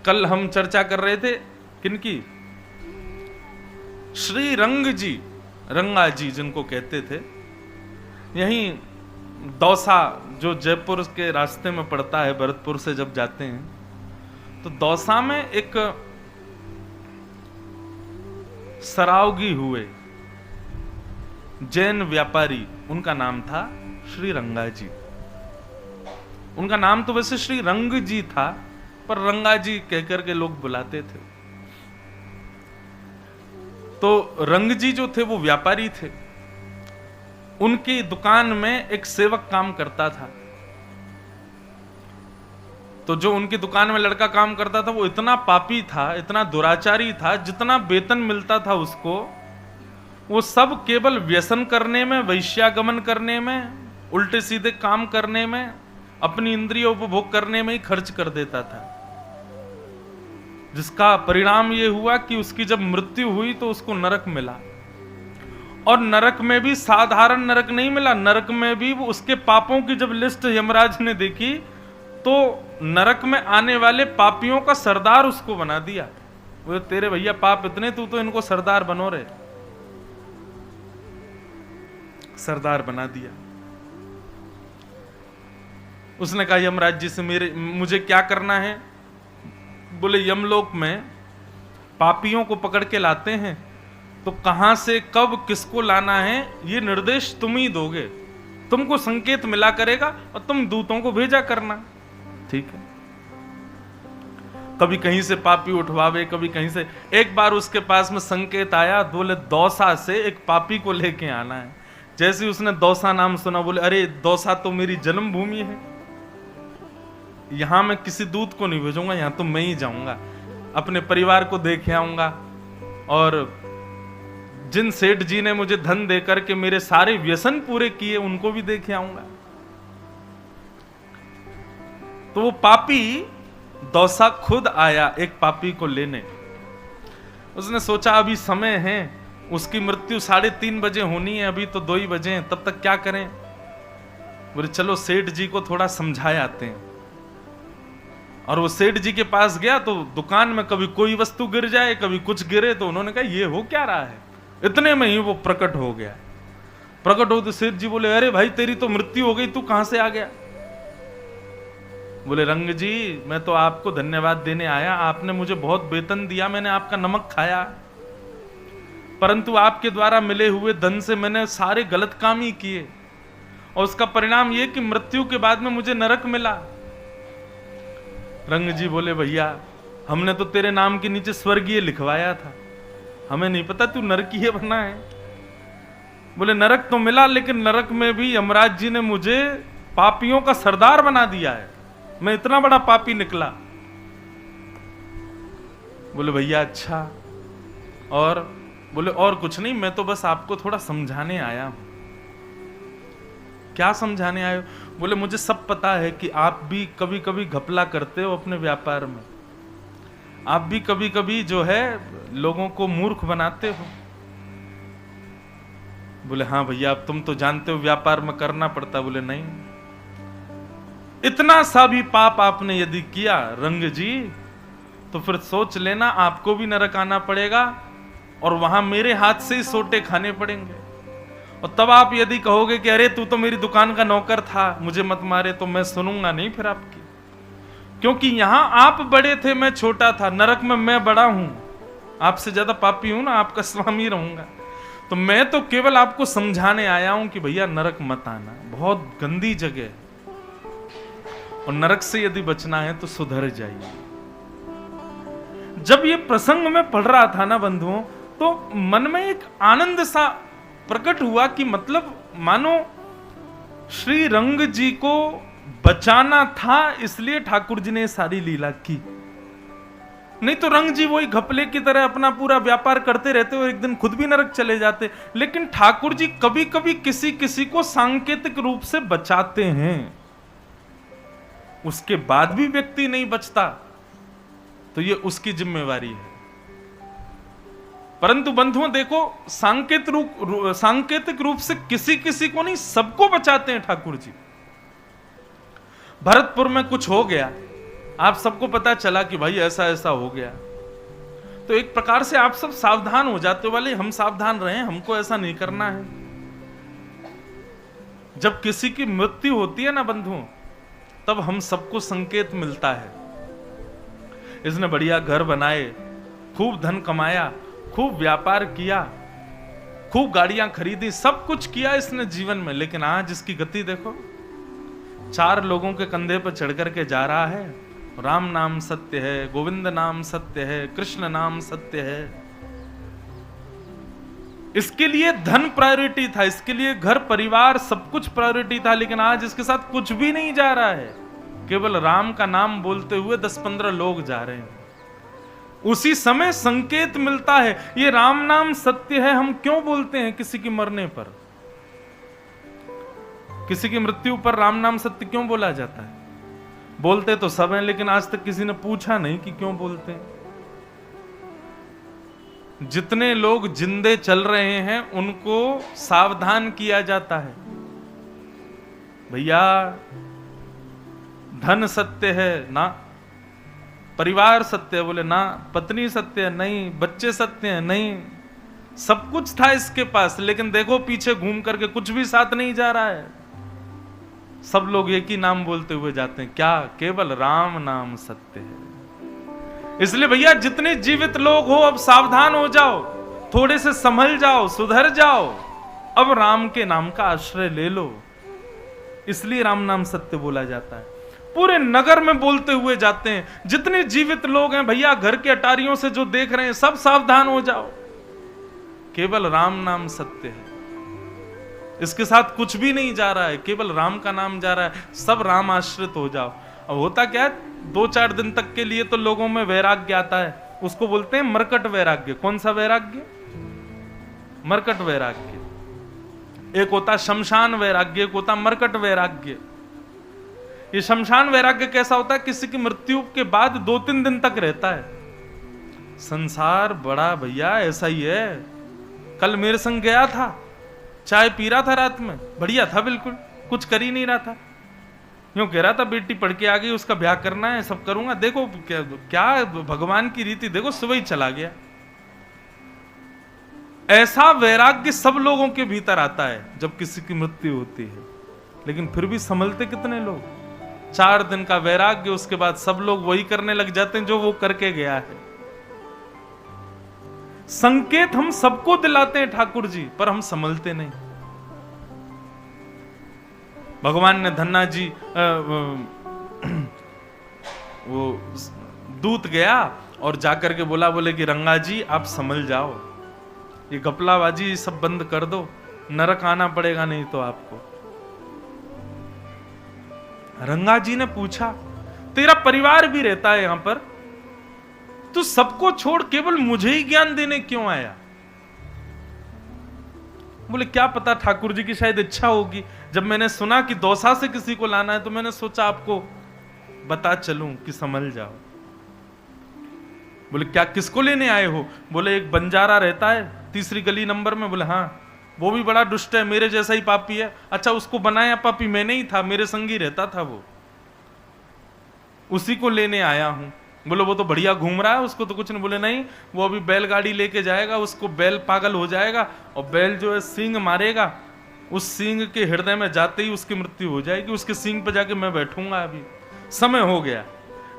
कल हम चर्चा कर रहे थे किनकी, श्री रंग जी, रंगा जी जिनको कहते थे, यहीं दौसा जो जयपुर के रास्ते में पड़ता है, भरतपुर से जब जाते हैं तो दौसा में एक सरावगी हुए जैन व्यापारी, उनका नाम था श्री रंगा जी। उनका नाम तो वैसे श्री रंग जी था, पर रंगा जी कहकर के लोग बुलाते थे। तो रंग जी जो थे वो व्यापारी थे। उनकी दुकान में एक सेवक काम करता था। तो जो उनकी दुकान में लड़का काम करता था वो इतना पापी था, इतना दुराचारी था, जितना वेतन मिलता था उसको वो सब केवल व्यसन करने में, वैश्यागमन करने में, उल्टे सीधे काम करने में, अपनी इंद्रिय उपभोग करने में ही खर्च कर देता था। जिसका परिणाम ये हुआ कि उसकी जब मृत्यु हुई तो उसको नरक मिला, और नरक में भी साधारण नरक नहीं मिला, नरक में भी वो उसके पापों की जब लिस्ट यमराज ने देखी तो नरक में आने वाले पापियों का सरदार उसको बना दिया। वो तेरे भैया पाप इतने, तू तो इनको सरदार बनो रे, सरदार बना दिया। उसने कहा यमराज जी से मुझे क्या करना है? बोले यमलोक में पापियों को पकड़ के लाते हैं, तो कहां से कब किसको लाना है ये निर्देश तुम ही दोगे, तुमको संकेत मिला करेगा और तुम दूतों को भेजा करना। ठीक है। कभी कहीं से पापी उठवावे, कभी कहीं से। एक बार उसके पास में संकेत आया, बोले दौसा से एक पापी को लेके आना है। जैसे ही उसने दौसा नाम सुना, बोले अरे दौसा तो मेरी जन्मभूमि है, यहां मैं किसी दूत को नहीं भेजूंगा, यहां तो मैं ही जाऊंगा, अपने परिवार को देख आऊंगा, और जिन सेठ जी ने मुझे धन देकर के मेरे सारे व्यसन पूरे किए उनको भी देख आऊंगा। तो वो पापी दौसा खुद आया एक पापी को लेने। उसने सोचा अभी समय है, उसकी मृत्यु 3:30 बजे होनी है, अभी तो 2 ही बजे हैं, तब तक क्या करें? बोले चलो सेठ जी को थोड़ा समझाए आते हैं। और वो सेठ जी के पास गया तो दुकान में कभी कोई वस्तु गिर जाए, कभी कुछ गिरे, तो उन्होंने कहा ये हो क्या रहा है? इतने में ही वो प्रकट हो गया। प्रकट हो तो सेठ जी बोले अरे भाई तेरी तो मृत्यु हो गई, तू कहां से आ गया? बोले रंग जी मैं तो आपको धन्यवाद देने आया, आपने मुझे बहुत वेतन दिया, मैंने आपका नमक खाया, परंतु आपके द्वारा मिले हुए धन से मैंने सारे गलत काम ही किए, और उसका परिणाम ये कि मृत्यु के बाद में मुझे नरक मिला। रंग जी बोले भैया हमने तो तेरे नाम के नीचे स्वर्गीय लिखवाया था, हमें नहीं पता तू नरकीय बना है। बोले नरक तो मिला, लेकिन नरक में भी यमराज जी ने मुझे पापियों का सरदार बना दिया है, मैं इतना बड़ा पापी निकला। बोले भैया अच्छा, और बोले और कुछ नहीं, मैं तो बस आपको थोड़ा समझाने आया हूं। क्या समझाने आए हो? बोले मुझे सब पता है कि आप भी कभी कभी घपला करते हो अपने व्यापार में, आप भी कभी कभी जो है लोगों को मूर्ख बनाते हो। बोले हाँ भैया अब तुम तो जानते हो व्यापार में करना पड़ता। बोले नहीं, इतना सा भी पाप आपने यदि किया रंग जी, तो फिर सोच लेना आपको भी नरक आना पड़ेगा, और वहां मेरे हाथ से ही सोटे खाने पड़ेंगे। और तब आप यदि कहोगे कि अरे तू तो मेरी दुकान का नौकर था, मुझे मत मारे, तो मैं सुनूंगा नहीं फिर आपकी, क्योंकि यहां आप बड़े थे, मैं छोटा था, नरक में मैं बड़ा हूं, आपसे ज्यादा पापी हूं ना, आपका स्वामी रहूंगा। तो मैं तो केवल आपको समझाने आया हूं कि भैया नरक मत आना, बहुत गंदी जगह है, और नरक से यदि बचना है तो सुधर जाइए। जब ये प्रसंग में पढ़ रहा था ना बंधुओं, तो मन में एक आनंद सा प्रकट हुआ कि मतलब मानो श्री रंग जी को बचाना था, इसलिए ठाकुर जी ने सारी लीला की। नहीं तो रंग जी वही घपले की तरह अपना पूरा व्यापार करते रहते और एक दिन खुद भी नरक चले जाते। लेकिन ठाकुर जी कभी कभी किसी किसी को सांकेतिक रूप से बचाते हैं, उसके बाद भी व्यक्ति नहीं बचता तो ये उसकी जिम्मेवारी है। परंतु बंधुओं देखो, सांकेतिक रूप से किसी किसी को नहीं, सबको बचाते हैं ठाकुर जी। भरतपुर में कुछ हो गया, आप सबको पता चला कि भाई ऐसा ऐसा हो गया, तो एक प्रकार से आप सब सावधान हो जाते हो, वाले हम सावधान रहें, हमको ऐसा नहीं करना है। जब किसी की मृत्यु होती है ना बंधुओं, तब हम सबको संकेत मिलता है। इसने बढ़िया घर बनाए, खूब धन कमाया, खूब व्यापार किया, खूब गाड़ियां खरीदी, सब कुछ किया इसने जीवन में, लेकिन आज इसकी गति देखो। 4 लोगों के कंधे पर चढ़ करके जा रहा है। राम नाम सत्य है, गोविंद नाम सत्य है, कृष्ण नाम सत्य है। इसके लिए धन प्रायोरिटी था, इसके लिए घर परिवार सब कुछ प्रायोरिटी था, लेकिन आज इसके साथ कुछ भी नहीं जा रहा है। केवल राम का नाम बोलते हुए 10-15 लोग जा रहे हैं। उसी समय संकेत मिलता है, ये राम नाम सत्य है। हम क्यों बोलते हैं किसी की मरने पर, किसी की मृत्यु पर राम नाम सत्य क्यों बोला जाता है? बोलते तो सब हैं, लेकिन आज तक किसी ने पूछा नहीं कि क्यों बोलते हैं। जितने लोग जिंदे चल रहे हैं उनको सावधान किया जाता है, भैया धन सत्य है ना, परिवार सत्य है, बोले ना, पत्नी सत्य है नहीं, बच्चे सत्य है नहीं, सब कुछ था इसके पास, लेकिन देखो पीछे घूम करके कुछ भी साथ नहीं जा रहा है। सब लोग एक ही नाम बोलते हुए जाते हैं, क्या? केवल राम नाम सत्य है। इसलिए भैया जितने जीवित लोग हो, अब सावधान हो जाओ, थोड़े से संभल जाओ, सुधर जाओ, अब राम के नाम का आश्रय ले लो। इसलिए राम नाम सत्य बोला जाता है। पूरे नगर में बोलते हुए जाते हैं, जितने जीवित लोग हैं भैया, घर के अटारियों से जो देख रहे हैं, सब सावधान हो जाओ, केवल राम नाम सत्य है। इसके साथ कुछ भी नहीं जा रहा है, केवल राम का नाम जा रहा है, सब राम आश्रित हो जाओ। अब होता क्या है, 2-4 दिन तक के लिए तो लोगों में वैराग्य आता है, उसको बोलते हैं मरकट वैराग्य। कौन सा वैराग्य? मरकट वैराग्य। एक होता शमशान वैराग्य, एक होता मरकट वैराग्य। ये शमशान वैराग्य कैसा होता है? किसी की मृत्यु के बाद 2-3 दिन तक रहता है। संसार बड़ा भैया ऐसा ही है। कल मेरे संग गया था, चाय पी रहा था रात में, बढ़िया था, बिल्कुल कुछ कर ही नहीं रहा था, यूं कह रहा था बेटी पढ़ के आ गई, उसका ब्याह करना है, सब करूंगा। देखो क्या भगवान की रीति, देखो सुबह ही चला गया। ऐसा वैराग्य सब लोगों के भीतर आता है जब किसी की मृत्यु होती है, लेकिन फिर भी संभलते कितने लोग? 4 दिन का वैराग्य, उसके बाद सब लोग वही करने लग जाते हैं जो वो करके गया है। संकेत हम सबको दिलाते हैं ठाकुर जी, पर हम संभलते नहीं। भगवान ने धन्ना जी वो दूत गया और जाकर के बोले कि रंगा जी आप संभल जाओ, ये घपलाबाजी सब बंद कर दो, नरक आना पड़ेगा नहीं तो आपको। रंगा जी ने पूछा, तेरा परिवार भी रहता है यहां पर, तू सबको छोड़ केवल मुझे ही ज्ञान देने क्यों आया? बोले क्या पता ठाकुर जी की शायद इच्छा होगी, जब मैंने सुना कि दौसा से किसी को लाना है तो मैंने सोचा आपको बता चलूं कि संभल जाओ। बोले क्या, किसको लेने आए हो? बोले एक बंजारा रहता है 3री गली नंबर में। बोले हाँ, वो भी बड़ा दुष्ट है, मेरे जैसा ही पापी है। अच्छा, उसको बनाया पापी मैं नहीं था, मेरे संग ही रहता था वो, उसी को लेने आया हूं। बोलो वो तो बढ़िया घूम रहा है, उसको तो कुछ नहीं। बोले नहीं, वो अभी बैलगाड़ी लेके जाएगा, उसको बैल पागल हो जाएगा और बैल जो है सींग मारेगा, उस सींग के हृदय में जाते ही उसकी मृत्यु हो जाएगी, उसके सींग पे जाके मैं बैठूंगा। अभी समय हो गया।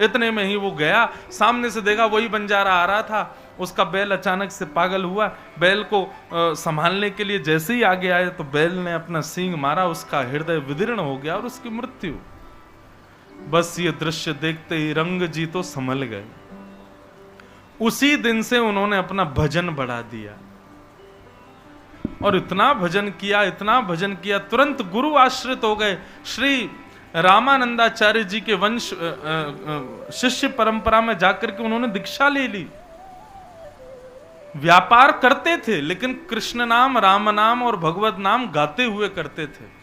इतने में ही वो गया, सामने से देखा वही बंजारा आ रहा था, उसका बैल अचानक से पागल हुआ। बैल को संभालने के लिए जैसे ही आगे आए तो बैल ने अपना सींग मारा, उसका हृदय विदीर्ण हो गया और उसकी मृत्यु। बस ये दृश्य देखते ही रंग जी तो संभल गए। उसी दिन से उन्होंने अपना भजन बढ़ा दिया और इतना भजन किया, इतना भजन किया, तुरंत गुरु आश्रित हो गए। श्री रामानंदाचार्य जी के वंश शिष्य परंपरा में जाकर के उन्होंने दीक्षा ले ली। व्यापार करते थे लेकिन कृष्ण नाम, राम नाम और भगवत नाम गाते हुए करते थे।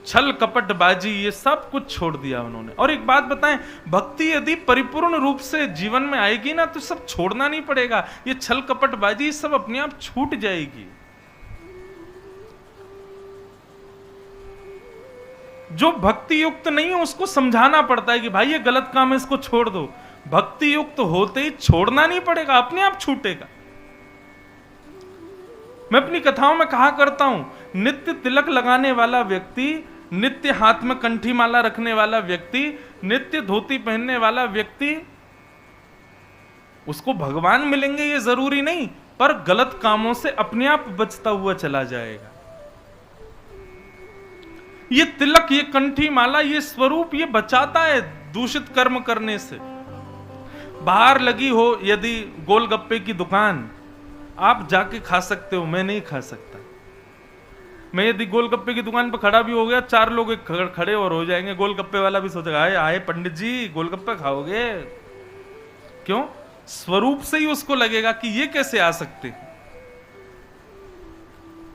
छल कपट बाजी ये सब कुछ छोड़ दिया उन्होंने। और एक बात बताएं, भक्ति यदि परिपूर्ण रूप से जीवन में आएगी ना तो सब छोड़ना नहीं पड़ेगा। ये छल कपट बाजी सब अपने आप छूट जाएगी। जो भक्ति युक्त नहीं है उसको समझाना पड़ता है कि भाई ये गलत काम है, इसको छोड़ दो। भक्ति युक्त होते ही छोड़ना नहीं पड़ेगा, अपने आप छूटेगा। मैं अपनी कथाओं में कहा करता हूं, नित्य तिलक लगाने वाला व्यक्ति, नित्य हाथ में कंठी माला रखने वाला व्यक्ति, नित्य धोती पहनने वाला व्यक्ति, उसको भगवान मिलेंगे ये जरूरी नहीं, पर गलत कामों से अपने आप बचता हुआ चला जाएगा। ये तिलक, ये कंठी माला, ये स्वरूप ये बचाता है दूषित कर्म करने से। बाहर लगी हो यदि गोलगप्पे की दुकान, आप जाके खा सकते हो, मैं नहीं खा सकता। मैं यदि गोलगप्पे की दुकान पर खड़ा भी हो गया, 4 लोग खड़े और हो जाएंगे, गोलगप्पे वाला भी सोचेगा आए आए पंडित जी गोलगप्पे खाओगे। क्यों? स्वरूप से ही उसको लगेगा कि ये कैसे आ सकते हैं।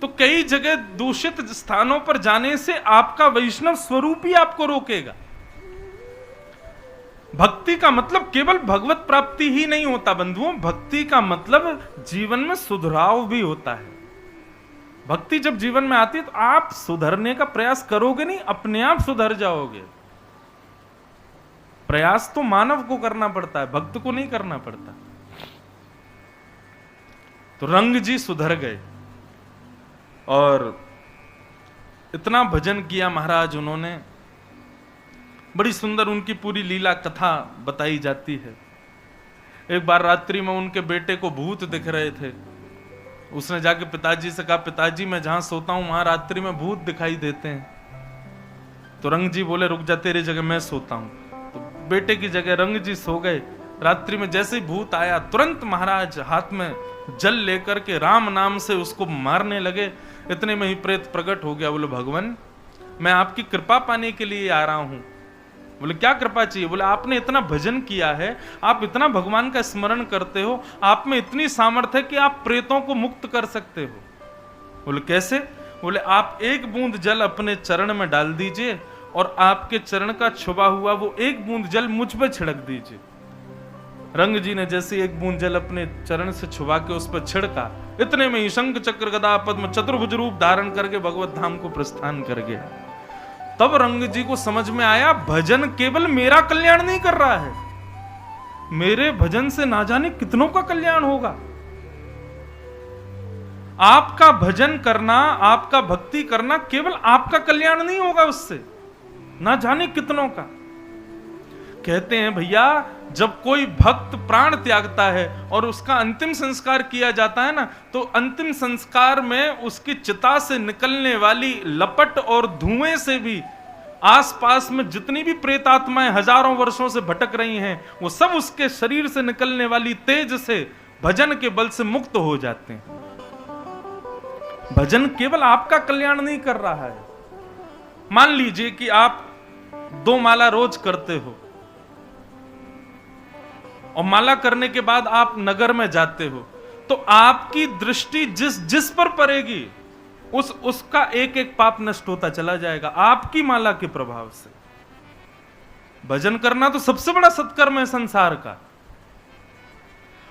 तो कई जगह दूषित स्थानों पर जाने से आपका वैष्णव स्वरूप ही आपको रोकेगा। भक्ति का मतलब केवल भगवत प्राप्ति ही नहीं होता बंधुओं, भक्ति का मतलब जीवन में सुधराव भी होता है। भक्ति जब जीवन में आती है तो आप सुधरने का प्रयास करोगे नहीं, अपने आप सुधर जाओगे। प्रयास तो मानव को करना पड़ता है, भक्त को नहीं करना पड़ता। तो रंग जी सुधर गए और इतना भजन किया महाराज उन्होंने। बड़ी सुंदर उनकी पूरी लीला कथा बताई जाती है। एक बार रात्रि में उनके बेटे को भूत दिख रहे थे। उसने जाके पिताजी से कहा, पिताजी मैं जहां सोता हूं वहां रात्रि में भूत दिखाई देते हैं। तो रंग जी बोले, रुक जा, तेरी जगह मैं सोता हूं। तो बेटे की जगह रंग जी सो गए। रात्रि में जैसे ही भूत आया, तुरंत महाराज हाथ में जल लेकर के राम नाम से उसको मारने लगे। इतने में ही प्रेत प्रकट हो गया। बोले, भगवान मैं आपकी कृपा पाने के लिए आ रहा हूं। बोले, क्या कृपा चाहिए? बोले, आपने इतना भजन किया है, आप इतना भगवान का स्मरण करते हो, आप में इतनी सामर्थ्य है कि आप प्रेतों को मुक्त कर सकते हो। बोले, कैसे? बोले, आप एक बूंद जल अपने चरण में डाल दीजिए और आपके चरण का छुपा हुआ वो एक बूंद जल मुझ पे छिड़क दीजिए। रंग जी ने जैसे एक बूंद जल अपने चरण से छुपा के उस पर छिड़का, इतने में ही शंख चक्र गदा पद्म चतुर्भुज रूप धारण करके भगवत धाम को प्रस्थान कर गया। तब रंग जी को समझ में आया, भजन केवल मेरा कल्याण नहीं कर रहा है, मेरे भजन से ना जाने कितनों का कल्याण होगा। आपका भजन करना, आपका भक्ति करना केवल आपका कल्याण नहीं होगा, उससे ना जाने कितनों का। कहते हैं भैया, जब कोई भक्त प्राण त्यागता है और उसका अंतिम संस्कार किया जाता है ना, तो अंतिम संस्कार में उसकी चिता से निकलने वाली लपट और धुएं से भी आसपास में जितनी भी प्रेतात्माएं हजारों वर्षों से भटक रही हैं, वो सब उसके शरीर से निकलने वाली तेज से भजन के बल से मुक्त हो जाते हैं। भजन केवल आपका कल्याण नहीं कर रहा है। मान लीजिए कि आप 2 माला रोज करते हो और माला करने के बाद आप नगर में जाते हो, तो आपकी दृष्टि जिस पर पड़ेगी उसका एक एक पाप नष्ट होता चला जाएगा आपकी माला के प्रभाव से। भजन करना तो सबसे बड़ा सत्कर्म है संसार का।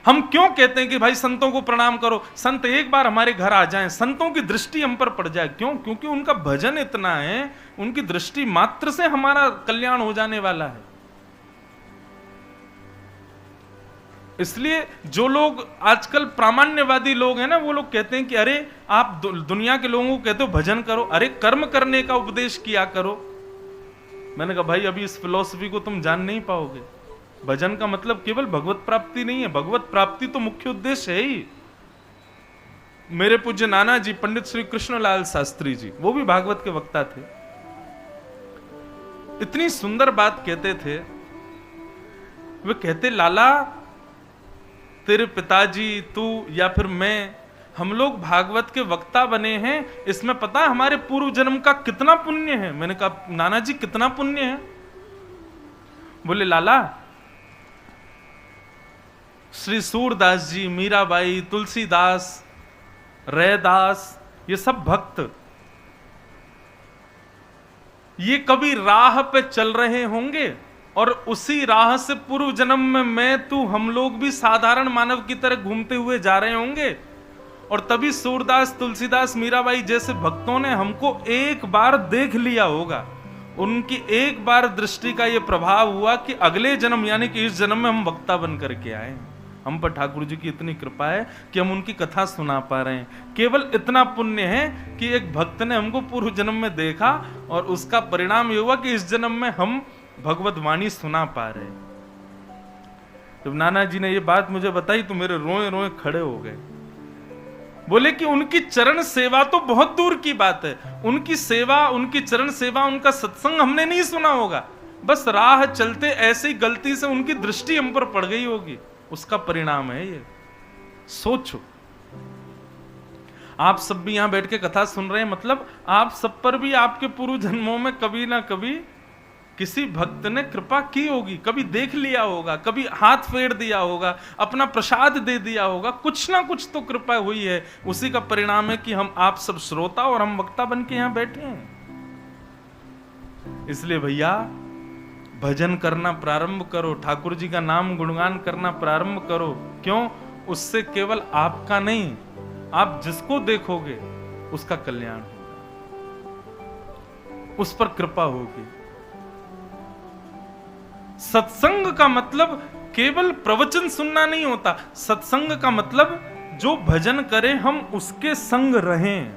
हम क्यों कहते हैं कि भाई संतों को प्रणाम करो, संत एक बार हमारे घर आ जाएं, संतों की दृष्टि हम पर पड़ जाए। क्यों? क्योंकि उनका भजन इतना है, उनकी दृष्टि मात्र से हमारा कल्याण हो जाने वाला है। इसलिए जो लोग आजकल प्रामाण्यवादी लोग हैं ना, वो लोग कहते हैं कि अरे आप दुनिया के लोगों को कहते हो भजन करो, अरे कर्म करने का उपदेश किया करो। मैंने कहा भाई अभी इस फिलॉसफी को तुम जान नहीं पाओगे। भजन का मतलब केवल भगवत प्राप्ति नहीं है, भगवत प्राप्ति तो मुख्य उद्देश्य है ही। मेरे पूज्य नाना जी पंडित श्री कृष्णलाल शास्त्री जी, वो भी भागवत के वक्ता थे, इतनी सुंदर बात कहते थे। वे कहते, लाला तेरे पिताजी, तू या फिर मैं, हम लोग भागवत के वक्ता बने हैं, इसमें पता है हमारे पूर्व जन्म का कितना पुण्य है? मैंने कहा नाना जी कितना पुण्य है? बोले, लाला श्री सूरदास जी, मीराबाई, तुलसीदास, रैदास, ये सब भक्त, ये कभी राह पे चल रहे होंगे और उसी राह से पूर्व जन्म में मैं, तू, हम लोग भी साधारण मानव की तरह घूमते हुए जा रहे होंगे, और तभी सूरदास, तुलसीदास, मीराबाई जैसे भक्तों ने हमको एक बार देख लिया होगा उनकी एक बार दृष्टि का ये प्रभाव हुआ कि अगले जन्म यानी कि इस जन्म में हम वक्ता बन करके आए। हम पर ठाकुर जी की इतनी कृपा है कि हम उनकी कथा सुना पा रहे हैं। केवल इतना पुण्य है कि एक भक्त ने हमको पूर्व जन्म में देखा और उसका परिणाम ये हुआ कि इस जन्म में हम भगवत वाणी सुना पा रहे हैं। जब नाना जी ने ये बात मुझे बताई तो मेरे रोए रोए खड़े हो गए। बोले कि उनकी चरण सेवा तो बहुत दूर की बात है, उनकी सेवा, उनकी चरण सेवा, उनका सत्संग हमने नहीं सुना होगा, बस राह चलते ऐसी गलती से उनकी दृष्टि हम पर पड़ गई होगी, उसका परिणाम है ये। सोचो, आप सब भी यहां बैठ के कथा सुन रहे हैं, मतलब आप सब पर भी आपके पूर्व जन्मों में कभी ना कभी किसी भक्त ने कृपा की होगी, कभी देख लिया होगा, कभी हाथ फेर दिया होगा, अपना प्रसाद दे दिया होगा, कुछ ना कुछ तो कृपा हुई है। उसी का परिणाम है कि हम आप सब श्रोता और हम वक्ता बन के यहां बैठे हैं। इसलिए भैया भजन करना प्रारंभ करो, ठाकुर जी का नाम गुणगान करना प्रारंभ करो। क्यों? उससे केवल आपका नहीं, आप जिसको देखोगे उसका कल्याण होगा, उस पर कृपा होगी। सत्संग का मतलब केवल प्रवचन सुनना नहीं होता, सत्संग का मतलब जो भजन करे हम उसके संग रहें,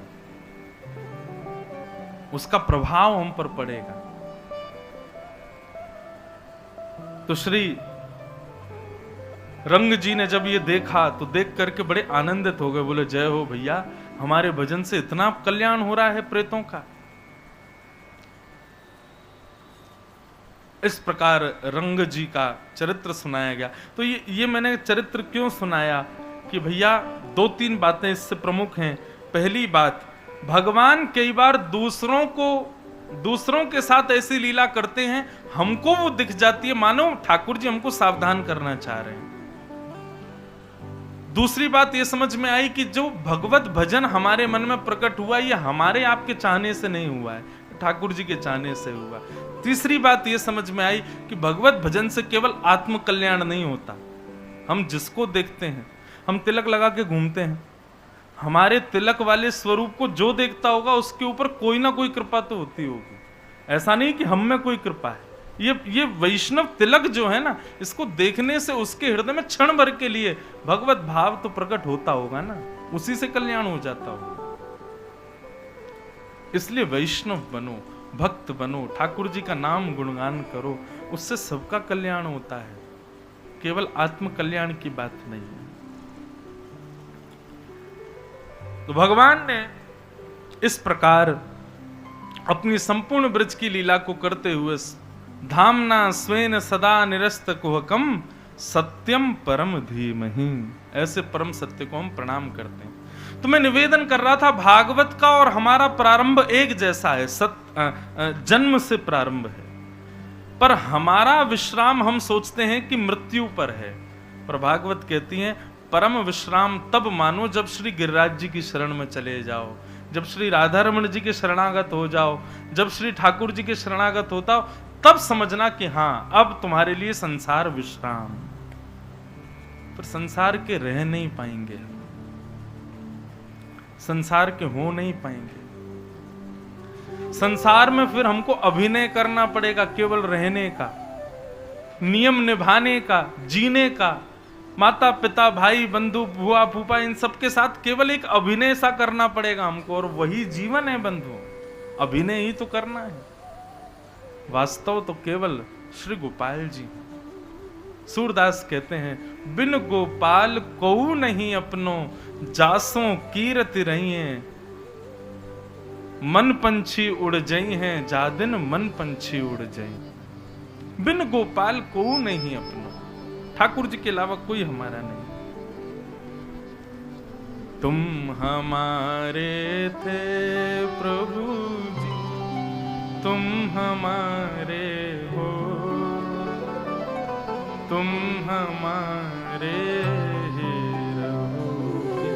उसका प्रभाव हम पर पड़ेगा। तो श्री रंग जी ने जब ये देखा तो देख करके बड़े आनंदित हो गए। बोले जय हो भैया, हमारे भजन से इतना कल्याण हो रहा है प्रेतों का। इस प्रकार रंग जी का चरित्र सुनाया गया। तो ये मैंने चरित्र क्यों सुनाया कि भैया दो तीन बातें इससे प्रमुख हैं। पहली बात, भगवान कई बार दूसरों के साथ ऐसी लीला करते हैं, हमको वो दिख जाती है मानो ठाकुर जी हमको सावधान करना चाह रहे हैं। दूसरी बात ये समझ में आई कि जो भगवत भजन हमारे मन में प्रकट हुआ, ये हमारे आपके चाहने से नहीं हुआ है, ठाकुर जी के चाहने से हुआ। तीसरी बात ये समझ में आई कि भगवत भजन से केवल आत्म कल्याण नहीं होता। हम जिसको देखते हैं, हम तिलक लगा के घूमते हैं, हमारे तिलक वाले स्वरूप को जो देखता होगा उसके ऊपर कोई ना कोई कृपा तो होती होगी। ऐसा नहीं कि हम में कोई कृपा है। ये वैष्णव तिलक जो है ना, इसको देखने से उसके हृदय में क्षण भर के लिए भगवत भाव तो प्रकट होता होगा ना, उसी से कल्याण हो जाता होगा। इसलिए वैष्णव बनो, भक्त बनो, ठाकुर जी का नाम गुणगान करो, उससे सबका कल्याण होता है, केवल आत्म कल्याण की बात नहीं है। तो भगवान ने इस प्रकार अपनी संपूर्ण ब्रज की लीला को करते हुए धामना स्वेन सदा निरस्त कुहकम सत्यम परम धीमहि, ऐसे परम सत्य को हम प्रणाम करते हैं। तो मैं निवेदन कर रहा था, भागवत का और हमारा प्रारंभ एक जैसा है, जन्म से प्रारंभ है, पर हमारा विश्राम हम सोचते हैं कि मृत्यु पर है। पर भागवत कहती है परम विश्राम तब मानो जब श्री गिरिराज जी की शरण में चले जाओ, जब श्री राधा रमण जी के शरणागत हो जाओ, जब श्री ठाकुर जी के शरणागत होता हो, तब समझना कि हाँ अब तुम्हारे लिए संसार विश्राम। पर संसार के रह नहीं पाएंगे, संसार के हो नहीं पाएंगे। संसार में फिर हमको अभिनय करना पड़ेगा, केवल रहने का, नियम निभाने का, जीने का, माता पिता भाई बंधु बुआ फूफा इन सबके साथ केवल एक अभिनय सा करना पड़ेगा हमको, और वही जीवन है बंधु, अभिनय ही तो करना है। वास्तव तो केवल श्री गोपाल जी। सूरदास कहते हैं बिन गोपाल कोऊ नहीं अपनो, जासों कीरति रही हैं, मन पंछी उड़ जाई हैं, जा दिन मन पंछी उड़ जाई। बिन गोपाल कोऊ नहीं अपनो, ठाकुर जी के अलावा कोई हमारा नहीं। तुम हमारे थे प्रभु जी, तुम हमारे हो, तुम हमारे ही रहोगे,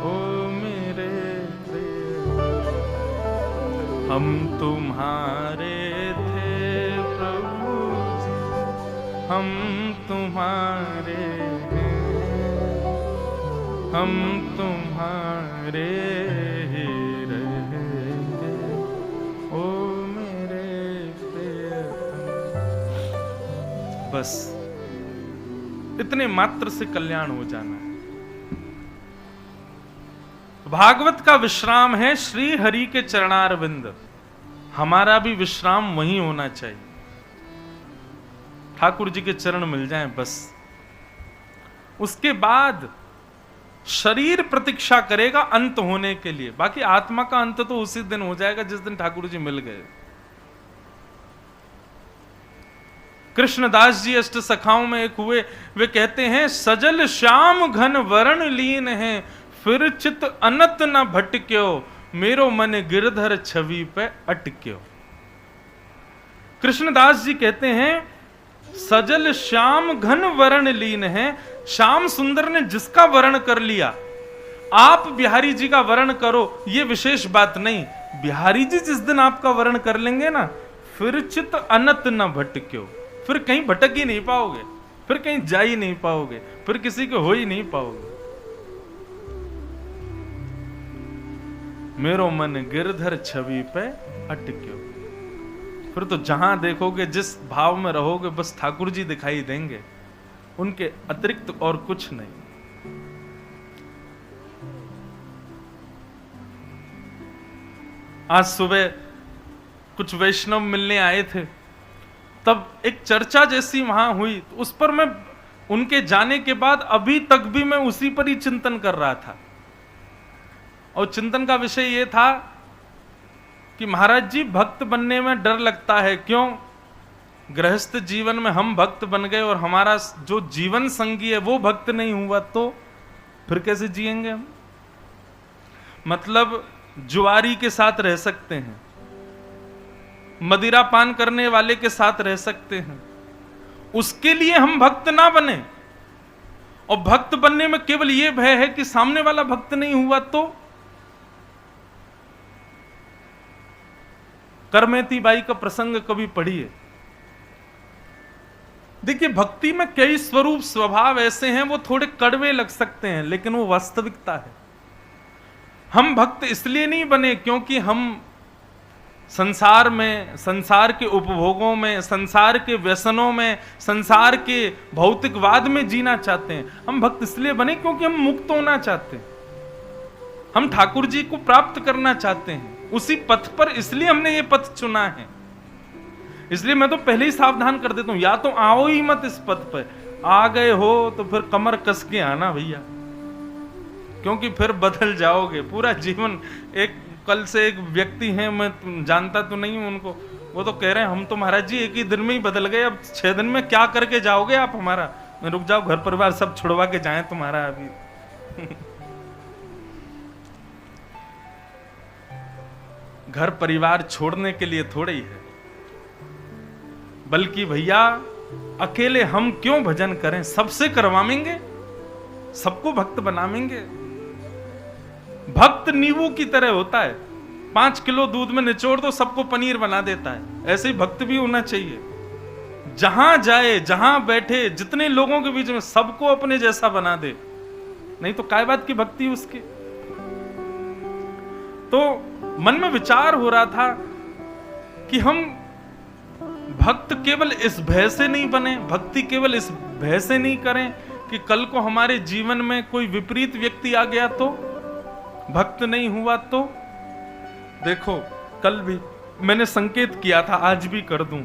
ओ मेरे प्रिय। हम तुम्हारे थे प्रभु जी, हम तुम्हारे हैं, हम तुम्हारे ही रहेंगे, ओ मेरे बस इतने मात्र से कल्याण हो जाना है। भागवत का विश्राम है श्री हरि के चरणारविंद, हमारा भी विश्राम वहीं होना चाहिए। ठाकुर जी के चरण मिल जाएं बस। उसके बाद शरीर प्रतीक्षा करेगा अंत होने के लिए, बाकी आत्मा का अंत तो उसी दिन हो जाएगा जिस दिन ठाकुर जी मिल गए। कृष्णदास जी अष्ट सखाओं में एक हुए, वे कहते हैं सजल श्याम घन वरण लीन है, फिर चित अनत न भटक्यो, मेरो मन गिरधर छवि पे अटक्यो। कृष्णदास जी कहते हैं सजल श्याम घन वरण लीन है, श्याम सुंदर ने जिसका वर्ण कर लिया, आप बिहारी जी का वर्ण करो ये विशेष बात नहीं, बिहारी जी जिस दिन आपका वर्ण कर लेंगे ना, फिर चित अनत न भटक्यो, फिर कहीं भटक ही नहीं पाओगे, फिर कहीं जा ही नहीं पाओगे, फिर किसी के हो ही नहीं पाओगे। मेरो मन गिरधर छवि पे अटक्यो, फिर तो जहां देखोगे जिस भाव में रहोगे बस ठाकुर जी दिखाई देंगे, उनके अतिरिक्त और कुछ नहीं। आज सुबह कुछ वैष्णव मिलने आए थे, तब एक चर्चा जैसी वहां हुई, तो उस पर मैं उनके जाने के बाद अभी तक भी मैं उसी पर ही चिंतन कर रहा था। और चिंतन का विषय यह था कि महाराज जी भक्त बनने में डर लगता है, क्यों? गृहस्थ जीवन में हम भक्त बन गए और हमारा जो जीवन संगी है वो भक्त नहीं हुआ तो फिर कैसे जिएंगे हम? मतलब जुआरी के साथ रह सकते हैं, मदिरा पान करने वाले के साथ रह सकते हैं, उसके लिए हम भक्त ना बने। और भक्त बनने में केवल यह भय है कि सामने वाला भक्त नहीं हुआ तो। करमेती बाई का प्रसंग कभी पढ़िए। देखिए भक्ति में कई स्वरूप स्वभाव ऐसे हैं, वो थोड़े कड़वे लग सकते हैं लेकिन वो वास्तविकता है। हम भक्त इसलिए नहीं बने क्योंकि हम संसार में, संसार के उपभोगों में, संसार के व्यसनों में, संसार के भौतिकवाद में जीना चाहते हैं। हम भक्त इसलिए बने क्योंकि हम मुक्त होना चाहते हैं, हम ठाकुर जी को प्राप्त करना चाहते हैं। उसी पथ पर इसलिए हमने ये पथ चुना है। इसलिए मैं तो पहले ही सावधान कर देता हूं, या तो आओ ही मत इस पथ पर, आ गए हो तो फिर कमर कस के आना भैया, क्योंकि फिर बदल जाओगे पूरा जीवन। एक कल से एक व्यक्ति हैं, मैं जानता तो नहीं हूं उनको, वो तो कह रहे हैं हम तो महाराज जी एक ही दिन में ही बदल गए, अब 6 दिन में क्या करके जाओगे आप हमारा? मैं रुक जाओ, घर परिवार सब छुड़वा के जाएं तुम्हारा अभी। घर परिवार छोड़ने के लिए थोड़े ही है, बल्कि भैया अकेले हम क्यों भजन करें, सबसे करवाएंगे, सबको भक्त बनाएंगे। भक्त नींबू की तरह होता है, 5 किलो दूध में निचोड़ दो सबको पनीर बना देता है। ऐसे ही भक्त भी होना चाहिए, जहां जाए जहां बैठे जितने लोगों के बीच में सबको अपने जैसा बना दे, नहीं तो काय बात की भक्ति उसकी। तो मन में विचार हो रहा था कि हम भक्त केवल इस भय से नहीं बने, भक्ति केवल इस भय से नहीं करें कि कल को हमारे जीवन में कोई विपरीत व्यक्ति आ गया तो, भक्त नहीं हुआ तो। देखो कल भी मैंने संकेत किया था, आज भी कर दूं,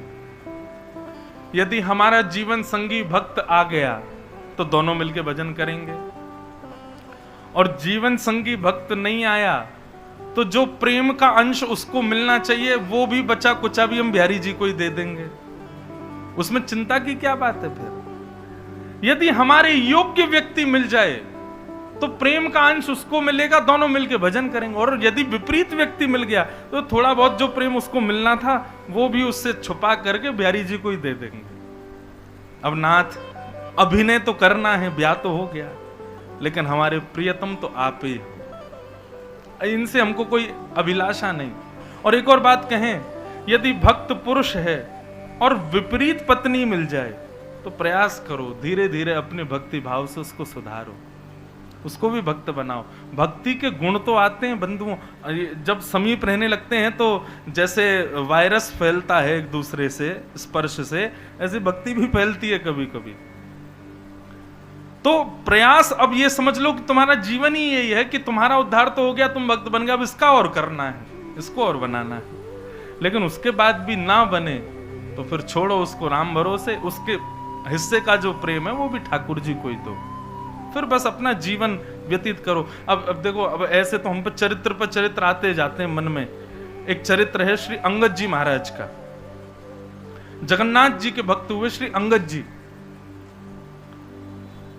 यदि हमारा जीवन संगी भक्त आ गया तो दोनों मिलकर भजन करेंगे, और जीवन संगी भक्त नहीं आया तो जो प्रेम का अंश उसको मिलना चाहिए वो भी बचा कुचा भी हम बिहारी जी को ही दे देंगे। उसमें चिंता की क्या बात है? फिर यदि हमारे योग्य व्यक्ति मिल जाए तो प्रेम का अंश उसको मिलेगा, दोनों मिलके भजन करेंगे। और यदि विपरीत व्यक्ति मिल गया तो थोड़ा बहुत जो प्रेम उसको मिलना था वो भी उससे छुपा करके बिहारी जी को ही दे देंगे। अब नाथ अभिनय तो करना है, ब्याह तो हो गया, लेकिन हमारे प्रियतम तो आप ही, इनसे हमको कोई अभिलाषा नहीं। और एक और बात कहें, यदि भक्त पुरुष है और विपरीत पत्नी मिल जाए तो प्रयास करो, धीरे धीरे अपने भक्ति भाव से उसको सुधारो। उसको भी भक्त बनाओ। भक्ति के गुण तो आते हैं बंधुओं, जब समीप रहने लगते हैं तो जैसे वायरस फैलता है एक दूसरे से स्पर्श से, ऐसी भक्ति भी फैलती है कभी कभी। तो प्रयास अब ये समझ लो कि तुम्हारा जीवन ही यही है कि तुम्हारा उद्धार तो हो गया, तुम भक्त बन गए, अब इसका और करना है, इसको और बनाना है। लेकिन उसके बाद भी ना बने तो फिर छोड़ो उसको राम भरोसे, उसके हिस्से का जो प्रेम है वो भी ठाकुर जी को ही दो, फिर बस अपना जीवन व्यतीत करो। अब देखो, अब ऐसे तो हम पर चरित्र आते जाते हैं मन में। एक चरित्र है श्री अंगद जी महाराज का। जगन्नाथ जी के भक्त हुए श्री अंगद जी।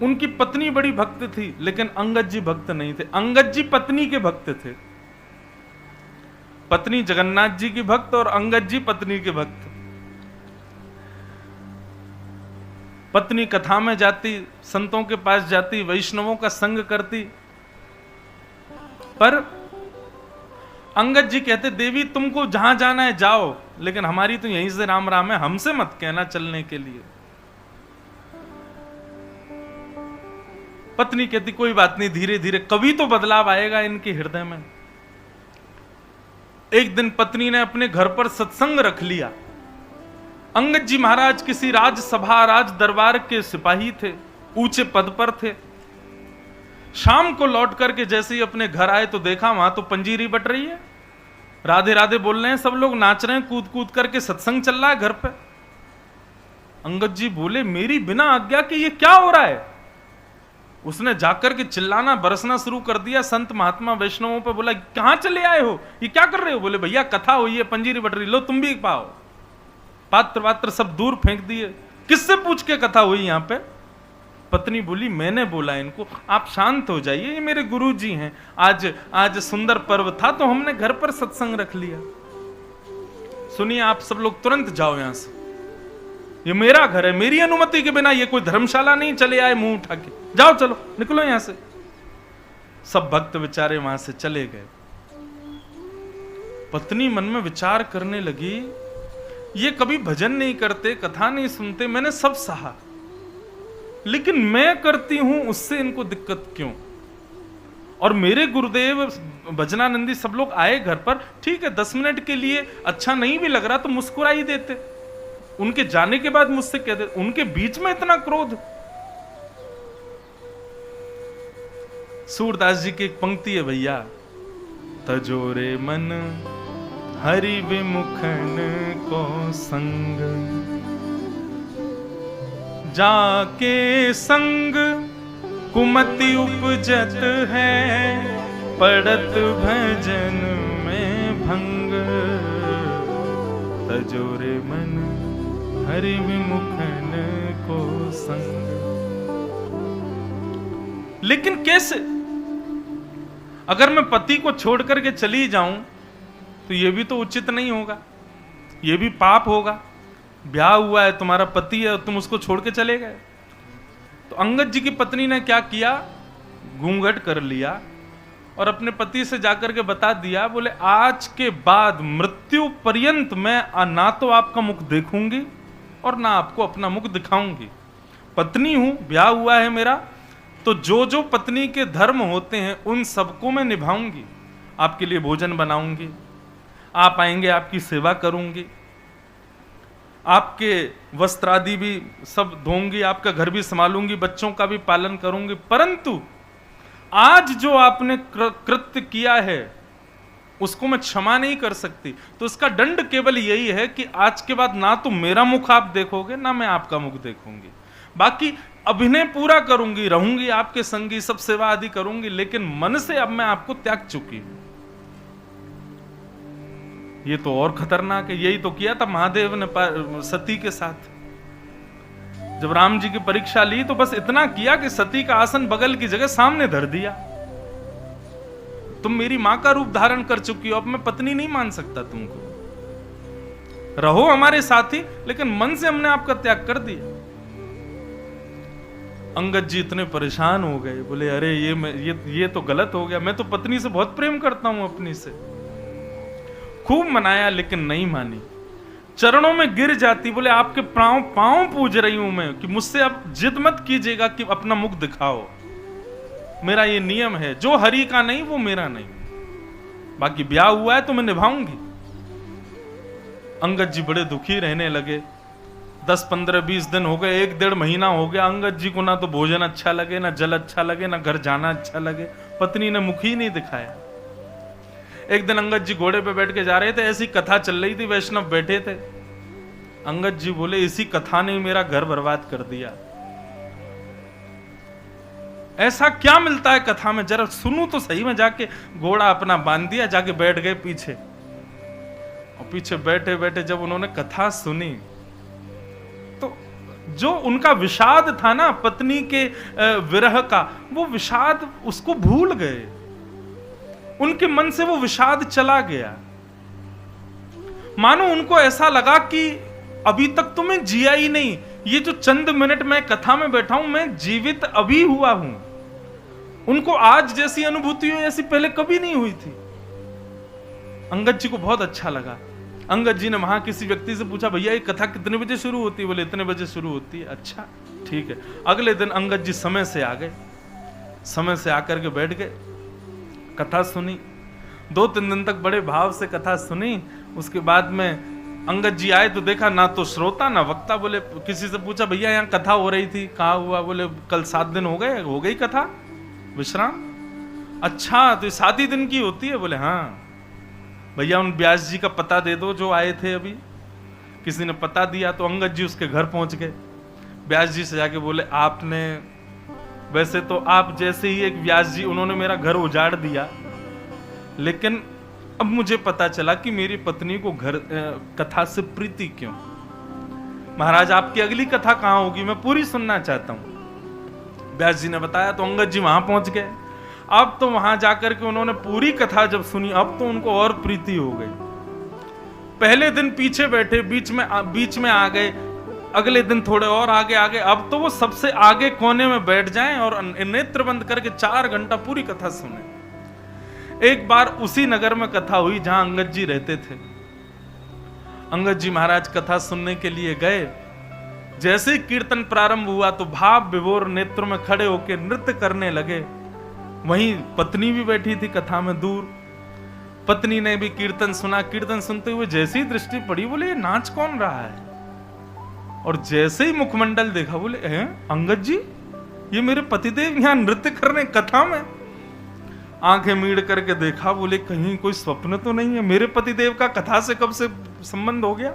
उनकी पत्नी बड़ी भक्त थी, लेकिन अंगद जी भक्त नहीं थे। अंगद जी पत्नी के भक्त थे, पत्नी जगन्नाथ जी की भक्त और अंगद जी पत्नी के भक्त। पत्नी कथा में जाती, संतों के पास जाती, वैष्णवों का संग करती, पर अंगद जी कहते देवी तुमको जहां जाना है जाओ, लेकिन हमारी तो यहीं से राम राम है, हमसे मत कहना चलने के लिए। पत्नी कहती कोई बात नहीं, धीरे धीरे कभी तो बदलाव आएगा इनके हृदय में। एक दिन पत्नी ने अपने घर पर सत्संग रख लिया। अंगद जी महाराज किसी राजसभा राज दरबार के सिपाही थे, ऊंचे पद पर थे। शाम को लौट करके जैसे ही अपने घर आए तो देखा वहां तो पंजीरी बट रही है, राधे राधे बोल रहे हैं, सब लोग नाच रहे हैं, कूद कूद करके सत्संग चल रहा है घर पे। अंगद जी बोले मेरी बिना आज्ञा के ये क्या हो रहा है। उसने जाकर के चिल्लाना बरसना शुरू कर दिया संत महात्मा वैष्णवों पे। बोला कहां चले आए हो, ये क्या कर रहे हो। बोले भैया कथा हुई है, पंजीरी बट रही, लो तुम भी पाओ। पात्र वात्र सब दूर फेंक दिए। किससे पूछ के कथा हुई यहां पे। पत्नी बोली मैंने बोला इनको आप शांत हो जाइए, ये मेरे गुरु जी हैं, आज सुंदर पर्व था तो हमने घर पर सत्संग रख लिया। सुनिए आप सब लोग तुरंत जाओ यहां से, ये मेरा घर है, मेरी अनुमति के बिना ये कोई धर्मशाला नहीं चले आए मुंह उठा के, जाओ चलो निकलो यहां से। सब भक्त बेचारे वहां से चले गए। पत्नी मन में विचार करने लगी ये कभी भजन नहीं करते, कथा नहीं सुनते, मैंने सब सहा, लेकिन मैं करती हूं उससे इनको दिक्कत क्यों। और मेरे गुरुदेव भजनानंदी सब लोग आए घर पर, ठीक है 10 मिनट के लिए अच्छा नहीं भी लग रहा तो मुस्कुरा ही देते, उनके जाने के बाद मुझसे कह देते, उनके बीच में इतना क्रोध। सूरदास जी की एक पंक्ति है भैया, तजोरे मन हरि विमुखन को संग, जाके संग कुमति उपजत है, पड़त भजन में भंग। तजोरे मन हरि विमुखन को संग। लेकिन कैसे, अगर मैं पति को छोड़ करके चली जाऊं तो यह भी तो उचित नहीं होगा, यह भी पाप होगा। ब्याह हुआ है, तुम्हारा पति है, तुम उसको छोड़ के चले गए। तो अंगद जी की पत्नी ने क्या किया, घूंघट कर लिया और अपने पति से जाकर के बता दिया, बोले आज के बाद मृत्यु पर्यंत मैं ना तो आपका मुख देखूंगी और ना आपको अपना मुख दिखाऊंगी। पत्नी हूं, ब्याह हुआ है मेरा, तो जो जो पत्नी के धर्म होते हैं उन सबको मैं निभाऊंगी। आपके लिए भोजन बनाऊंगी, आप आएंगे आपकी सेवा करूंगी, आपके वस्त्र आदि भी सब धोऊंगी, आपका घर भी संभालूंगी, बच्चों का भी पालन करूंगी। परंतु आज जो आपने कृत्य किया है उसको मैं क्षमा नहीं कर सकती। तो इसका दंड केवल यही है कि आज के बाद ना तो मेरा मुख आप देखोगे ना मैं आपका मुख देखूंगी। बाकी अभिनय पूरा करूंगी, रहूंगी आपके संगी, सब सेवा आदि करूंगी, लेकिन मन से अब मैं आपको त्याग चुकी हूं। ये तो और खतरनाक है। यही तो किया था महादेव ने सती के साथ। जब राम जी की परीक्षा ली तो बस इतना किया कि सती का आसन बगल की जगह सामने धर दिया। तुम मेरी मां का रूप धारण कर चुकी हो, अब मैं पत्नी नहीं मान सकता तुमको, रहो हमारे साथी, लेकिन मन से हमने आपका त्याग कर दिया। अंगद जी इतने परेशान हो गए, बोले अरे ये तो गलत हो गया, मैं तो पत्नी से बहुत प्रेम करता हूं अपनी से। खूब मनाया लेकिन नहीं मानी, चरणों में गिर जाती, बोले आपके पांव पूज रही हूं मैं कि मुझसे अब जिद मत कीजिएगा कि अपना मुख दिखाओ। मेरा ये नियम है, जो हरि का नहीं वो मेरा नहीं, बाकी ब्याह हुआ है तो मैं निभाऊंगी। अंगद जी बड़े दुखी रहने लगे। 10, 15, 20 दिन हो गए, 1, 1.5 महीना हो गया। अंगद जी को ना तो भोजन अच्छा लगे, ना जल अच्छा लगे, ना घर जाना अच्छा लगे। पत्नी ने मुख ही नहीं दिखाया। एक दिन अंगद जी घोड़े पे बैठ के जा रहे थे, ऐसी कथा चल रही थी, वैष्णव बैठे थे। अंगद जी बोले, इसी कथा ने मेरा घर बर्बाद कर दिया। ऐसा क्या मिलता है कथा में, जरा सुनूं तो सही में। जाके घोड़ा अपना बांध दिया, जाके बैठ गए पीछे। और पीछे बैठे बैठे जब उन्होंने कथा सुनी तो जो उनका विषाद था ना पत्नी के विरह का, वो विषाद उसको भूल गए। उनके मन से वो विषाद चला गया। मानो उनको ऐसा लगा कि अभी तक तो मैं जिया ही नहीं, ये जो चंद मिनट मैं कथा में बैठा हूं, मैं जीवित अभी हुआ हूं। उनको आज जैसी अनुभूति हुई ऐसी पहले कभी नहीं हुई थी। अंगद जी को बहुत अच्छा लगा। अंगद जी ने वहां किसी व्यक्ति से पूछा, भैया ये कथा कितने बजे शुरू होती है? बोले इतने बजे शुरू होती है। अच्छा ठीक है। अगले दिन अंगद जी समय से आ गए, समय से आकर के बैठ गए, कथा सुनी। 2-3 दिन तक बड़े भाव से कथा सुनी। उसके बाद में अंगद जी आए तो देखा ना तो श्रोता ना वक्ता। बोले, किसी से पूछा, भैया यहाँ कथा हो रही थी, कहाँ हुआ? बोले कल 7 दिन हो गए, हो गई कथा, विश्राम। अच्छा तो 7 ही दिन की होती है? बोले हाँ। भैया उन व्यास जी का पता दे दो जो आए थे अभी। किसी ने पता दिया तो अंगद जी उसके घर पहुंच गए। व्यास जी से जाके बोले, आपने, वैसे तो आप जैसे ही एक व्यास जी, उन्होंने मेरा घर उजाड़ दिया, लेकिन अब मुझे पता चला कि मेरी पत्नी को घर कथा से प्रीति क्यों। महाराज आपकी अगली कथा कहां होगी, मैं पूरी सुनना चाहता हूं। व्यास जी ने बताया तो अंगद जी वहां पहुंच गए। अब तो वहां जाकर के उन्होंने पूरी कथा जब सुनी, अब तो उनको और प्रीति हो गई। पहले दिन पीछे बैठे, बीच में आ गए, अगले दिन थोड़े और आगे आ गए। अब तो वो सबसे आगे कोने में बैठ जाएं और नेत्र बंद करके 4 घंटा पूरी कथा सुने। एक बार उसी नगर में कथा हुई जहां अंगद जी रहते थे। अंगद जी महाराज कथा सुनने के लिए गए। जैसे ही कीर्तन प्रारंभ हुआ तो भाव विभोर नेत्रों में खड़े होकर नृत्य करने लगे। वहीं पत्नी भी बैठी थी कथा में दूर। पत्नी ने भी कीर्तन सुना। कीर्तन सुनते हुए जैसे ही दृष्टि पड़ी, बोले ये नाच कौन रहा है? और जैसे ही मुखमंडल देखा, बोले अंगद जी, ये मेरे पतिदेव यहाँ नृत्य कर रहे कथा में। आंखें मीड़ करके देखा, बोले कहीं कोई स्वप्न तो नहीं है, मेरे पतिदेव का कथा से कब से संबंध हो गया।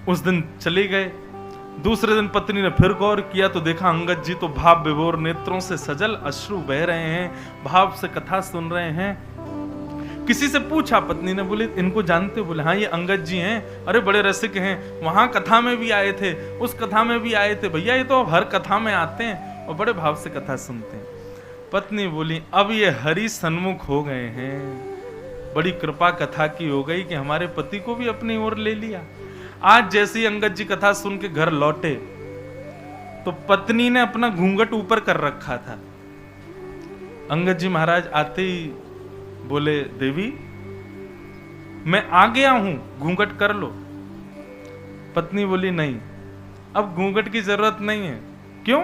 उस दिन चले गए। दूसरे दिन पत्नी ने फिर गौर किया तो देखा अंगद जी तो भाव विभोर नेत्रों से सजल अश्रु बह रहे हैं, भाव से कथा सुन रहे हैं। किसी से पूछा, पत्नी ने, बोले इनको जानते हो? बोले हाँ ये अंगद जी हैं। अरे बड़े रसिक हैं, वहां कथा में भी आए थे, उस कथा में भी आए थे। भैया ये तो हर कथा में आते हैं और बड़े भाव से कथा सुनते हैं। पत्नी बोली, अब ये हरि सन्मुख हो गए हैं, बड़ी कृपा कथा की हो गई कि हमारे पति को भी अपनी ओर ले लिया। आज जैसे ही अंगद जी कथा सुन के घर लौटे तो पत्नी ने अपना घूंघट ऊपर कर रखा था। अंगद जी महाराज आते ही बोले, देवी मैं आ गया हूं, घूंघट कर लो। पत्नी बोली, नहीं अब घूंघट की जरूरत नहीं है। क्यों?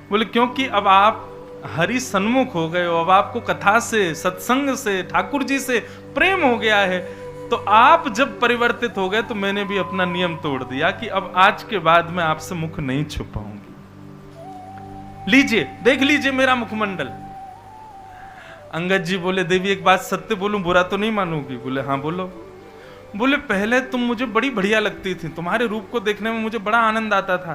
बोले क्योंकि अब आप हरि सन्मुख हो गए हो, अब आपको कथा से, सत्संग से, ठाकुर जी से प्रेम हो गया है। तो आप जब परिवर्तित हो गए तो मैंने भी अपना नियम तोड़ दिया कि अब आज के बाद मैं आपसे मुख नहीं छुपाऊंगी। लीजिए, देख लीजिए मेरा मुखमंडल। अंगद जी बोले, देवी एक बात सत्य बोलूं, बुरा तो नहीं मानोगी? बोले हाँ बोलो। बोले पहले तुम मुझे बड़ी बढ़िया लगती थी, तुम्हारे रूप को देखने में मुझे बड़ा आनंद आता था,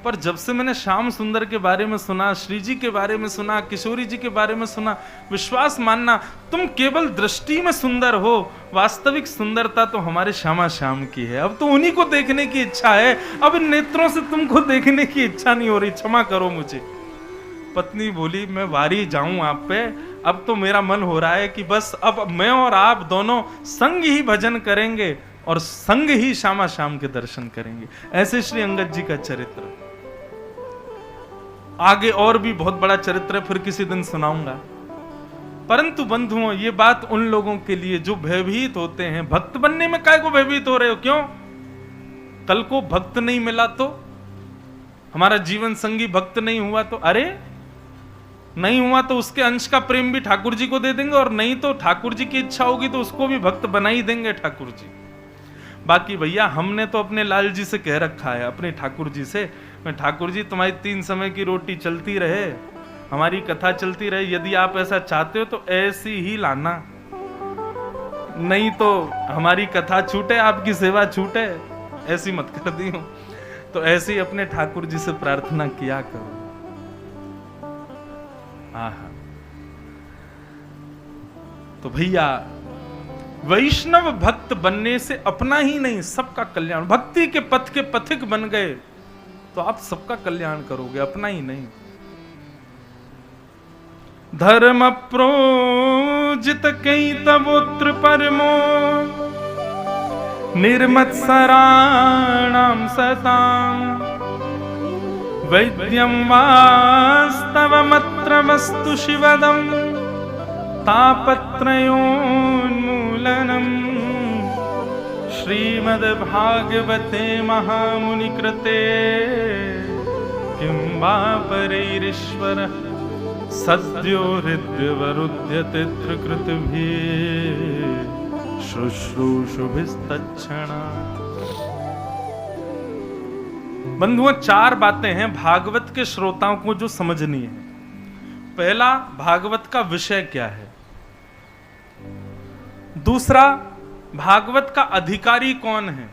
पर जब से मैंने श्याम सुंदर के बारे में सुना, श्री जी के बारे में सुना, किशोरी जी के बारे में सुना, विश्वास मानना तुम केवल दृष्टि में सुंदर हो, वास्तविक सुंदरता तो हमारे श्यामा श्याम की है। अब तो उन्हीं को देखने की इच्छा है, अब इन नेत्रों से तुमको देखने की इच्छा नहीं हो रही, क्षमा करो मुझे। पत्नी बोली, मैं वारी जाऊं आप पे, अब तो मेरा मन हो रहा है कि बस अब मैं और आप दोनों संग ही भजन करेंगे और संग ही श्यामा श्याम के दर्शन करेंगे। ऐसे श्री अंगद जी का चरित्र। आगे और भी बहुत बड़ा चरित्र फिर किसी दिन सुनाऊंगा। परंतु बंधुओं, ये बात उन लोगों के लिए जो भयभीत होते हैं, भक्त बनने में काय को भयभीत हो रहे हो? क्यों? कल को भक्त नहीं मिला तो, हमारा जीवन संगी भक्त नहीं हुआ तो, अरे नहीं हुआ तो उसके अंश का प्रेम भी ठाकुर जी को दे देंगे, और नहीं तो ठाकुर जी की इच्छा होगी तो उसको भी भक्त बना ही देंगे ठाकुर जी। बाकी भैया हमने तो अपने लाल जी से कह रखा है, अपने ठाकुर जी से, मैं ठाकुर जी तुम्हारी 3 समय की रोटी चलती रहे, हमारी कथा चलती रहे, यदि आप ऐसा चाहते हो तो ऐसी ही लाना, नहीं तो हमारी कथा छूटे, आपकी सेवा छूटे, ऐसी मत कर दी हो। तो ऐसे ही अपने ठाकुर जी से प्रार्थना किया करो। आहा, तो भैया वैष्णव भक्त बनने से अपना ही नहीं सबका कल्याण, भक्ति के पथ के पथिक बन गए तो आप सबका कल्याण करोगे, अपना ही नहीं। धर्म प्रोजित कई तवोत्र परमो निर्मत्सराणां सताम् वैद्यं वास्तवमत्र वस्तु शिवदम् तापत्रयोन्मूलनम् श्रीमद्भागवते महामुनिकृते किं वा परैरीश्वरः सद्यो हृद्यवरुध्यते त्रिकृतिभिः शुश्रूषुभिस्तच्छणा। बंधुओं, 4 बातें हैं भागवत के श्रोताओं को जो समझनी है। पहला, भागवत का विषय क्या है। दूसरा, भागवत का अधिकारी कौन है।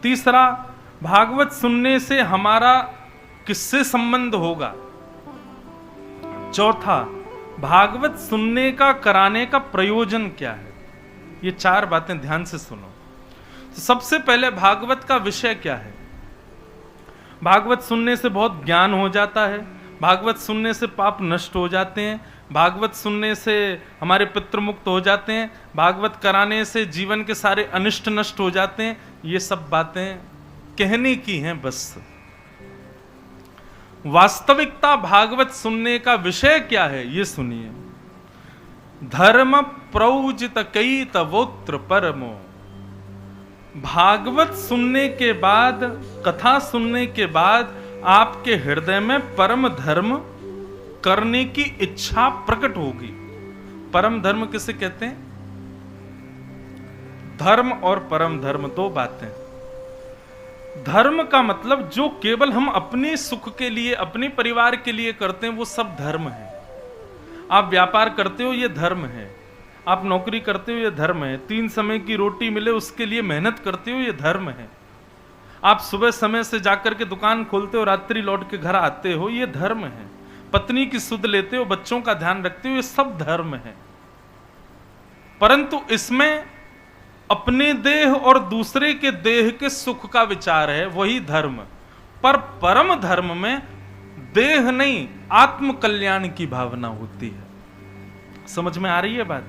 तीसरा, भागवत सुनने से हमारा किससे संबंध होगा। चौथा, भागवत सुनने का कराने का प्रयोजन क्या है। ये 4 बातें ध्यान से सुनो। तो सबसे पहले भागवत का विषय क्या है। भागवत सुनने से बहुत ज्ञान हो जाता है, भागवत सुनने से पाप नष्ट हो जाते हैं, भागवत सुनने से हमारे पितृ मुक्त हो जाते हैं, भागवत कराने से जीवन के सारे अनिष्ट नष्ट हो जाते हैं। ये सब बातें कहने की हैं बस। वास्तविकता भागवत सुनने का विषय क्या है ये सुनिए। धर्म प्रौजित कई तवोत्र परमो। भागवत सुनने के बाद, कथा सुनने के बाद आपके हृदय में परम धर्म करने की इच्छा प्रकट होगी। परम धर्म किसे कहते हैं। धर्म और परम धर्म 2 बातें। धर्म का मतलब जो केवल हम अपने सुख के लिए, अपने परिवार के लिए करते हैं, वो सब धर्म है। आप व्यापार करते हो, ये धर्म है। आप नौकरी करते हो, ये धर्म है। 3 समय की रोटी मिले उसके लिए मेहनत करते हो, ये धर्म है। आप सुबह समय से जाकर के दुकान खोलते हो, रात्रि लौट के घर आते हो, ये धर्म है। पत्नी की सुध लेते हो, बच्चों का ध्यान रखते हो, ये सब धर्म है। परंतु इसमें अपने देह और दूसरे के देह के सुख का विचार है, वही धर्म। पर परम धर्म में देह नहीं, आत्म कल्याण की भावना होती है। समझ में आ रही है बात।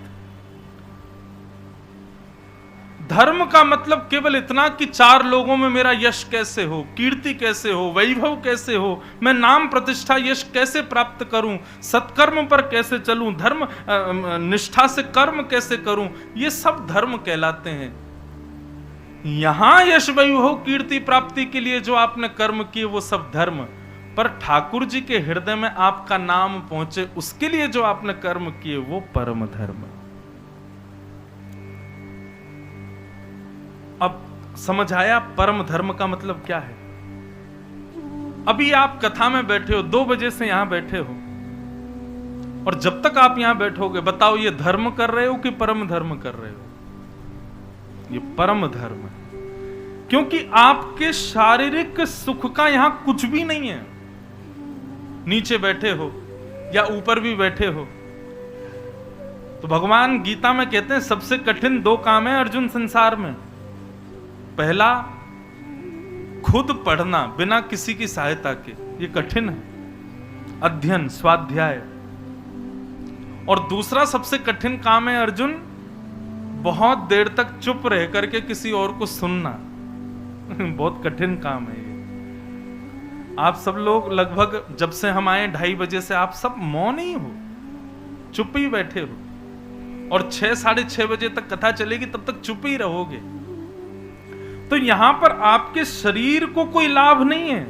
धर्म का मतलब केवल इतना कि 4 लोगों में मेरा यश कैसे हो, कीर्ति कैसे हो, वैभव कैसे हो, मैं नाम प्रतिष्ठा यश कैसे प्राप्त करूं, सत्कर्म पर कैसे चलूं, धर्म निष्ठा से कर्म कैसे करूं, ये सब धर्म कहलाते हैं। यहां यश वैभव कीर्ति प्राप्ति के लिए जो आपने कर्म किए वो सब धर्म, पर ठाकुर जी के हृदय में आपका नाम पहुंचे उसके लिए जो आपने कर्म किए वो परम धर्म। अब समझ आया परम धर्म का मतलब क्या है। अभी आप कथा में बैठे हो, 2 बजे से यहां बैठे हो, और जब तक आप यहां बैठोगे बताओ ये धर्म कर रहे हो कि परम धर्म कर रहे हो। ये परम धर्म है, क्योंकि आपके शारीरिक सुख का यहां कुछ भी नहीं है। नीचे बैठे हो या ऊपर भी बैठे हो, तो भगवान गीता में कहते हैं सबसे कठिन 2 काम है अर्जुन संसार में। पहला, खुद पढ़ना बिना किसी की सहायता के, ये कठिन है, अध्ययन स्वाध्याय। और दूसरा सबसे कठिन काम है अर्जुन, बहुत देर तक चुप रह करके किसी और को सुनना। बहुत कठिन काम है ये। आप सब लोग लगभग जब से हम आए 2:30 बजे से आप सब मौन ही हो, चुप ही बैठे हो, और 6 साढ़े 6 बजे तक कथा चलेगी तब तक चुप ही रहोगे। तो यहां पर आपके शरीर को कोई लाभ नहीं है,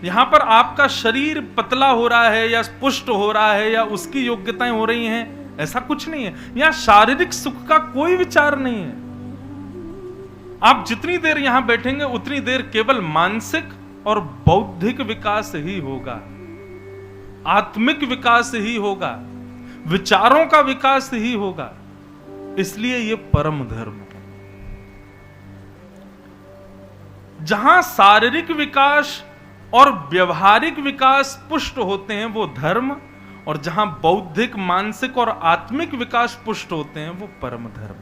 यहां पर आपका शरीर पतला हो रहा है या पुष्ट हो रहा है या उसकी योग्यताएं हो रही हैं, ऐसा कुछ नहीं है। यहां शारीरिक सुख का कोई विचार नहीं है। आप जितनी देर यहां बैठेंगे उतनी देर केवल मानसिक और बौद्धिक विकास ही होगा, आत्मिक विकास ही होगा, विचारों का विकास ही होगा। इसलिए यह परम धर्म है। जहां शारीरिक विकास और व्यवहारिक विकास पुष्ट होते हैं वो धर्म, और जहां बौद्धिक, मानसिक और आत्मिक विकास पुष्ट होते हैं वो परम धर्म।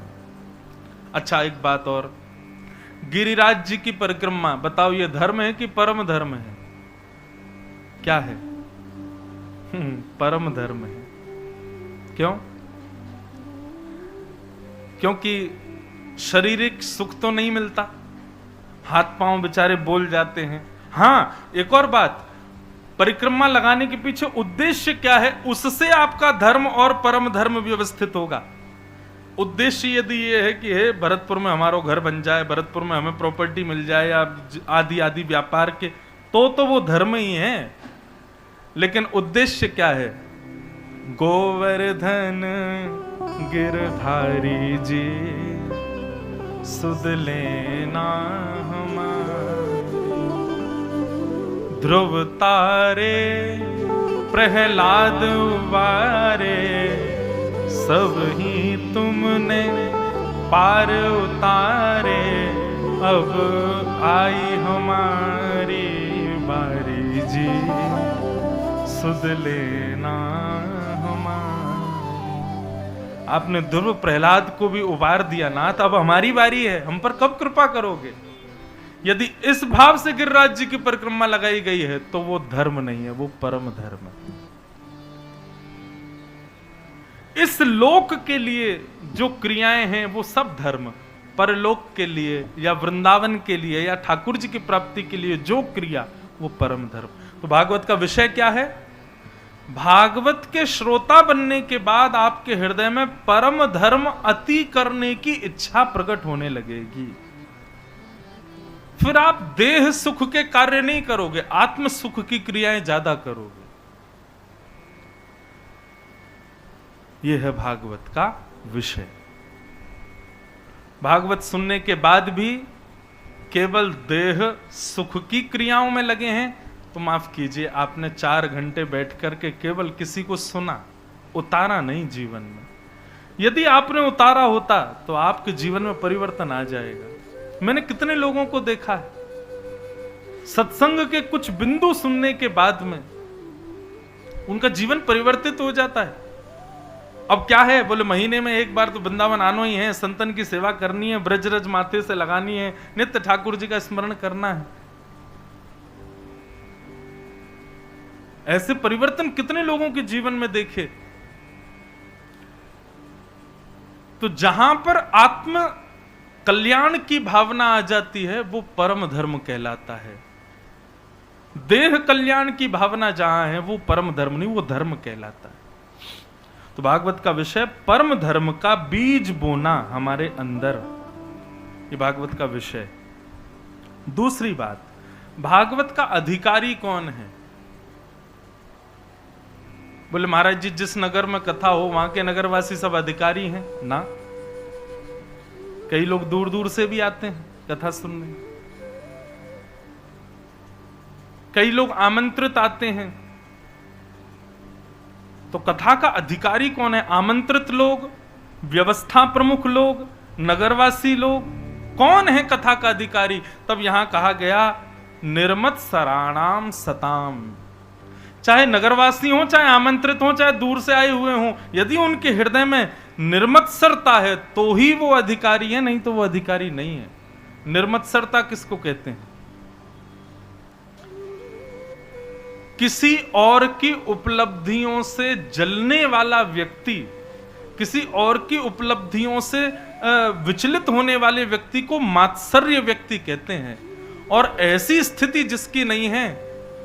अच्छा, एक बात और, गिरिराज जी की परिक्रमा, बताओ ये धर्म है कि परम धर्म है? क्या है? परम धर्म है। क्यों? क्योंकि शारीरिक सुख तो नहीं मिलता, हाथ पांव बेचारे बोल जाते हैं। हाँ, एक और बात, परिक्रमा लगाने के पीछे उद्देश्य क्या है, उससे आपका धर्म और परम धर्म व्यवस्थित होगा। उद्देश्य यदि ये है कि हे भरतपुर में हमारा घर बन जाए, भरतपुर में हमें प्रॉपर्टी मिल जाए या आदि आदि व्यापार के, तो वो धर्म ही है। लेकिन उद्देश्य क्या है? गोवर्धन गिरधारी जी सुध लेना हमारी, ध्रुव तारे प्रहलाद वारे, सब ही तुमने पार उतारे, अब आई हमारी बारी जी, सुध लेना हमारी। आपने ध्रुव प्रहलाद को भी उबार दिया ना, तो अब हमारी बारी है, हम पर कब कृपा करोगे? यदि इस भाव से गिरिराज जी की परिक्रमा लगाई गई है तो वो धर्म नहीं है, वो परम धर्म है। इस लोक के लिए जो क्रियाएं हैं वो सब धर्म, परलोक के लिए या वृंदावन के लिए या ठाकुर जी की प्राप्ति के लिए जो क्रिया, वो परम धर्म। तो भागवत का विषय क्या है? भागवत के श्रोता बनने के बाद आपके हृदय में परम धर्म अति करने की इच्छा प्रकट होने लगेगी। फिर आप देह सुख के कार्य नहीं करोगे, आत्म सुख की क्रियाएं ज्यादा करोगे। यह है भागवत का विषय। भागवत सुनने के बाद भी केवल देह सुख की क्रियाओं में लगे हैं तो माफ कीजिए, आपने 4 घंटे बैठ करके केवल किसी को सुना, उतारा नहीं जीवन में। यदि आपने उतारा होता तो आपके जीवन में परिवर्तन आ जाएगा। मैंने कितने लोगों को देखा है, सत्संग के कुछ बिंदु सुनने के बाद में उनका जीवन परिवर्तित हो जाता है। अब क्या है, बोले महीने में एक बार तो वृंदावन आना ही है, संतन की सेवा करनी है, ब्रजरज माथे से लगानी है, नित्य ठाकुर जी का स्मरण करना है। ऐसे परिवर्तन कितने लोगों के जीवन में देखे। तो जहां पर आत्म कल्याण की भावना आ जाती है वो परम धर्म कहलाता है। देह कल्याण की भावना जहां है वो परम धर्म नहीं, वो धर्म कहलाता है। तो भागवत का विषय परम धर्म का बीज बोना हमारे अंदर, ये भागवत का विषय। दूसरी बात, भागवत का अधिकारी कौन है? बोले महाराज जी जिस नगर में कथा हो वहां के नगरवासी सब अधिकारी हैं ना, कई लोग दूर दूर से भी आते हैं कथा सुनने, कई लोग आमंत्रित आते हैं। तो कथा का अधिकारी कौन है? आमंत्रित लोग, व्यवस्था प्रमुख लोग, नगरवासी लोग, कौन है कथा का अधिकारी? तब यहां कहा गया निर्मत सराणाम सताम। चाहे नगरवासी हो, चाहे आमंत्रित हो, चाहे दूर से आए हुए हो, यदि उनके हृदय में निर्मत्सरता है तो ही वो अधिकारी है, नहीं तो वो अधिकारी नहीं है। निर्मत्सरता किसको कहते हैं? किसी और की उपलब्धियों से जलने वाला व्यक्ति, किसी और की उपलब्धियों से विचलित होने वाले व्यक्ति को मात्सर्य व्यक्ति कहते हैं। और ऐसी स्थिति जिसकी नहीं है,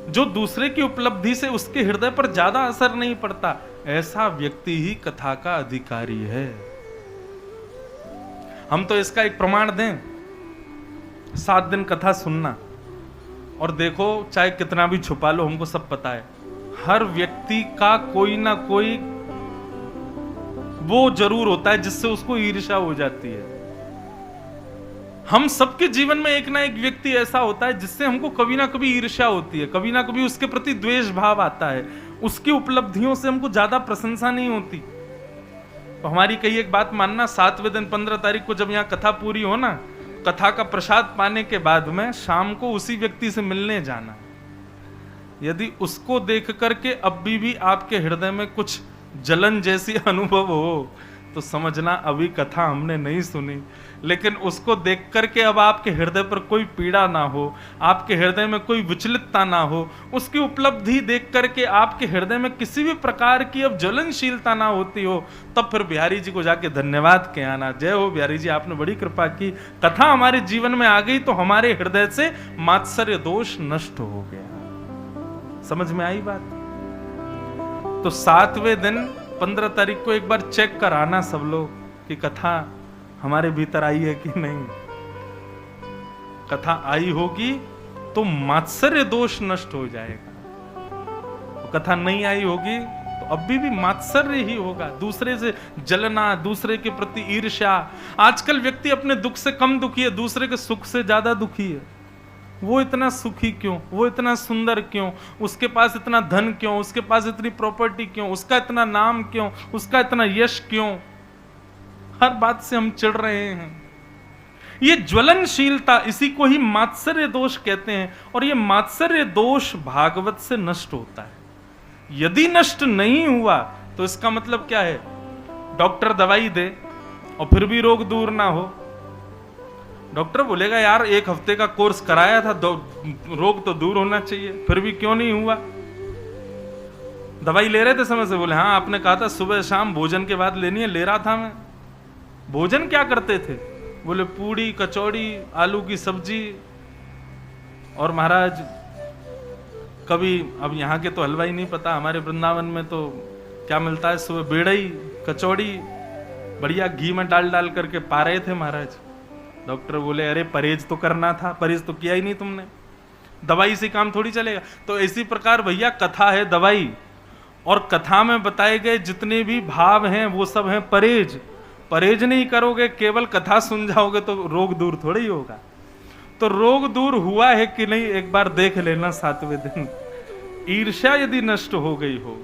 जो दूसरे की उपलब्धि से उसके हृदय पर ज्यादा असर नहीं पड़ता, ऐसा व्यक्ति ही कथा का अधिकारी है। हम तो इसका एक प्रमाण दें, 7 दिन कथा सुनना और देखो चाहे कितना भी छुपा लो, हमको सब पता है, हर व्यक्ति का कोई ना कोई वो जरूर होता है जिससे उसको ईर्ष्या हो जाती है। हम सबके जीवन में एक ना एक व्यक्ति ऐसा होता है जिससे हमको कभी ना कभी ईर्ष्या होती है, कभी ना कभी उसके प्रति द्वेष भाव आता है, उसकी उपलब्धियों से हमको ज्यादा प्रशंसा नहीं होती। तो हमारी कही एक बात मानना, 7वें दिन 15 तारीख को जब यहाँ कथा पूरी हो ना, कथा का प्रसाद पाने के बाद में शाम को उसी व्यक्ति से मिलने जाना। यदि उसको देख करके अब भी आपके हृदय में कुछ जलन जैसी अनुभव हो तो समझना अभी कथा हमने नहीं सुनी। लेकिन उसको देख करके अब आपके हृदय पर कोई पीड़ा ना हो, आपके हृदय में कोई विचलितता ना हो, उसकी उपलब्धि देख करके आपके हृदय में किसी भी प्रकार की अब ज्वलनशीलता ना होती हो, तब फिर बिहारी जी को जाके धन्यवाद के आना। जय हो बिहारी जी, आपने बड़ी कृपा की, कथा हमारे जीवन में आ गई तो हमारे हृदय से मात्सर्य दोष नष्ट हो गया। समझ में आई बात? तो 7वें दिन 15 तारीख को एक बार चेक कराना सब लोग कि कथा हमारे भीतर आई है कि नहीं। कथा आई होगी तो मात्सर्य दोष नष्ट हो जाएगा, तो कथा नहीं आई होगी तो अब भी मात्सर्य ही होगा, दूसरे से जलना, दूसरे के प्रति ईर्ष्या। आजकल व्यक्ति अपने दुख से कम दुखी है, दूसरे के सुख से ज्यादा दुखी है। वो इतना सुखी क्यों, वो इतना सुंदर क्यों, उसके पास इतना धन क्यों, उसके पास इतनी प्रॉपर्टी क्यों, उसका इतना नाम क्यों, उसका इतना यश क्यों, हर बात से हम चिढ़ रहे हैं। ये ज्वलनशीलता, इसी को ही मात्सर्य दोष कहते हैं। और ये मात्सर्य दोष भागवत से नष्ट होता है। यदि नष्ट नहीं हुआ तो इसका मतलब क्या है? डॉक्टर दवाई दे और फिर भी रोग दूर ना हो, डॉक्टर बोलेगा यार 1 हफ्ते का कोर्स कराया था, रोग तो दूर होना चाहिए, फिर भी क्यों नहीं हुआ? दवाई ले रहे थे समय से, बोले हाँ आपने कहा था सुबह शाम भोजन के बाद लेनी है, ले रहा था मैं। भोजन क्या करते थे? बोले पूड़ी कचौड़ी आलू की सब्जी, और महाराज कभी, अब यहाँ के तो हलवाई नहीं पता, हमारे वृंदावन में तो क्या मिलता है सुबह, बेड़ई कचौड़ी बढ़िया घी में डाल डाल करके पा रहे थे महाराज। डॉक्टर बोले अरे परहेज तो करना था, परहेज तो किया ही नहीं तुमने, दवाई से काम थोड़ी चलेगा। तो इसी प्रकार भैया कथा है दवाई, और कथा में बताए गए जितने भी भाव हैं वो सब हैं परहेज। परहेज नहीं करोगे, केवल कथा सुन जाओगे तो रोग दूर थोड़ी ही होगा। तो रोग दूर हुआ है कि नहीं एक बार देख लेना 7वें दिन। ईर्ष्या यदि नष्ट हो गई हो,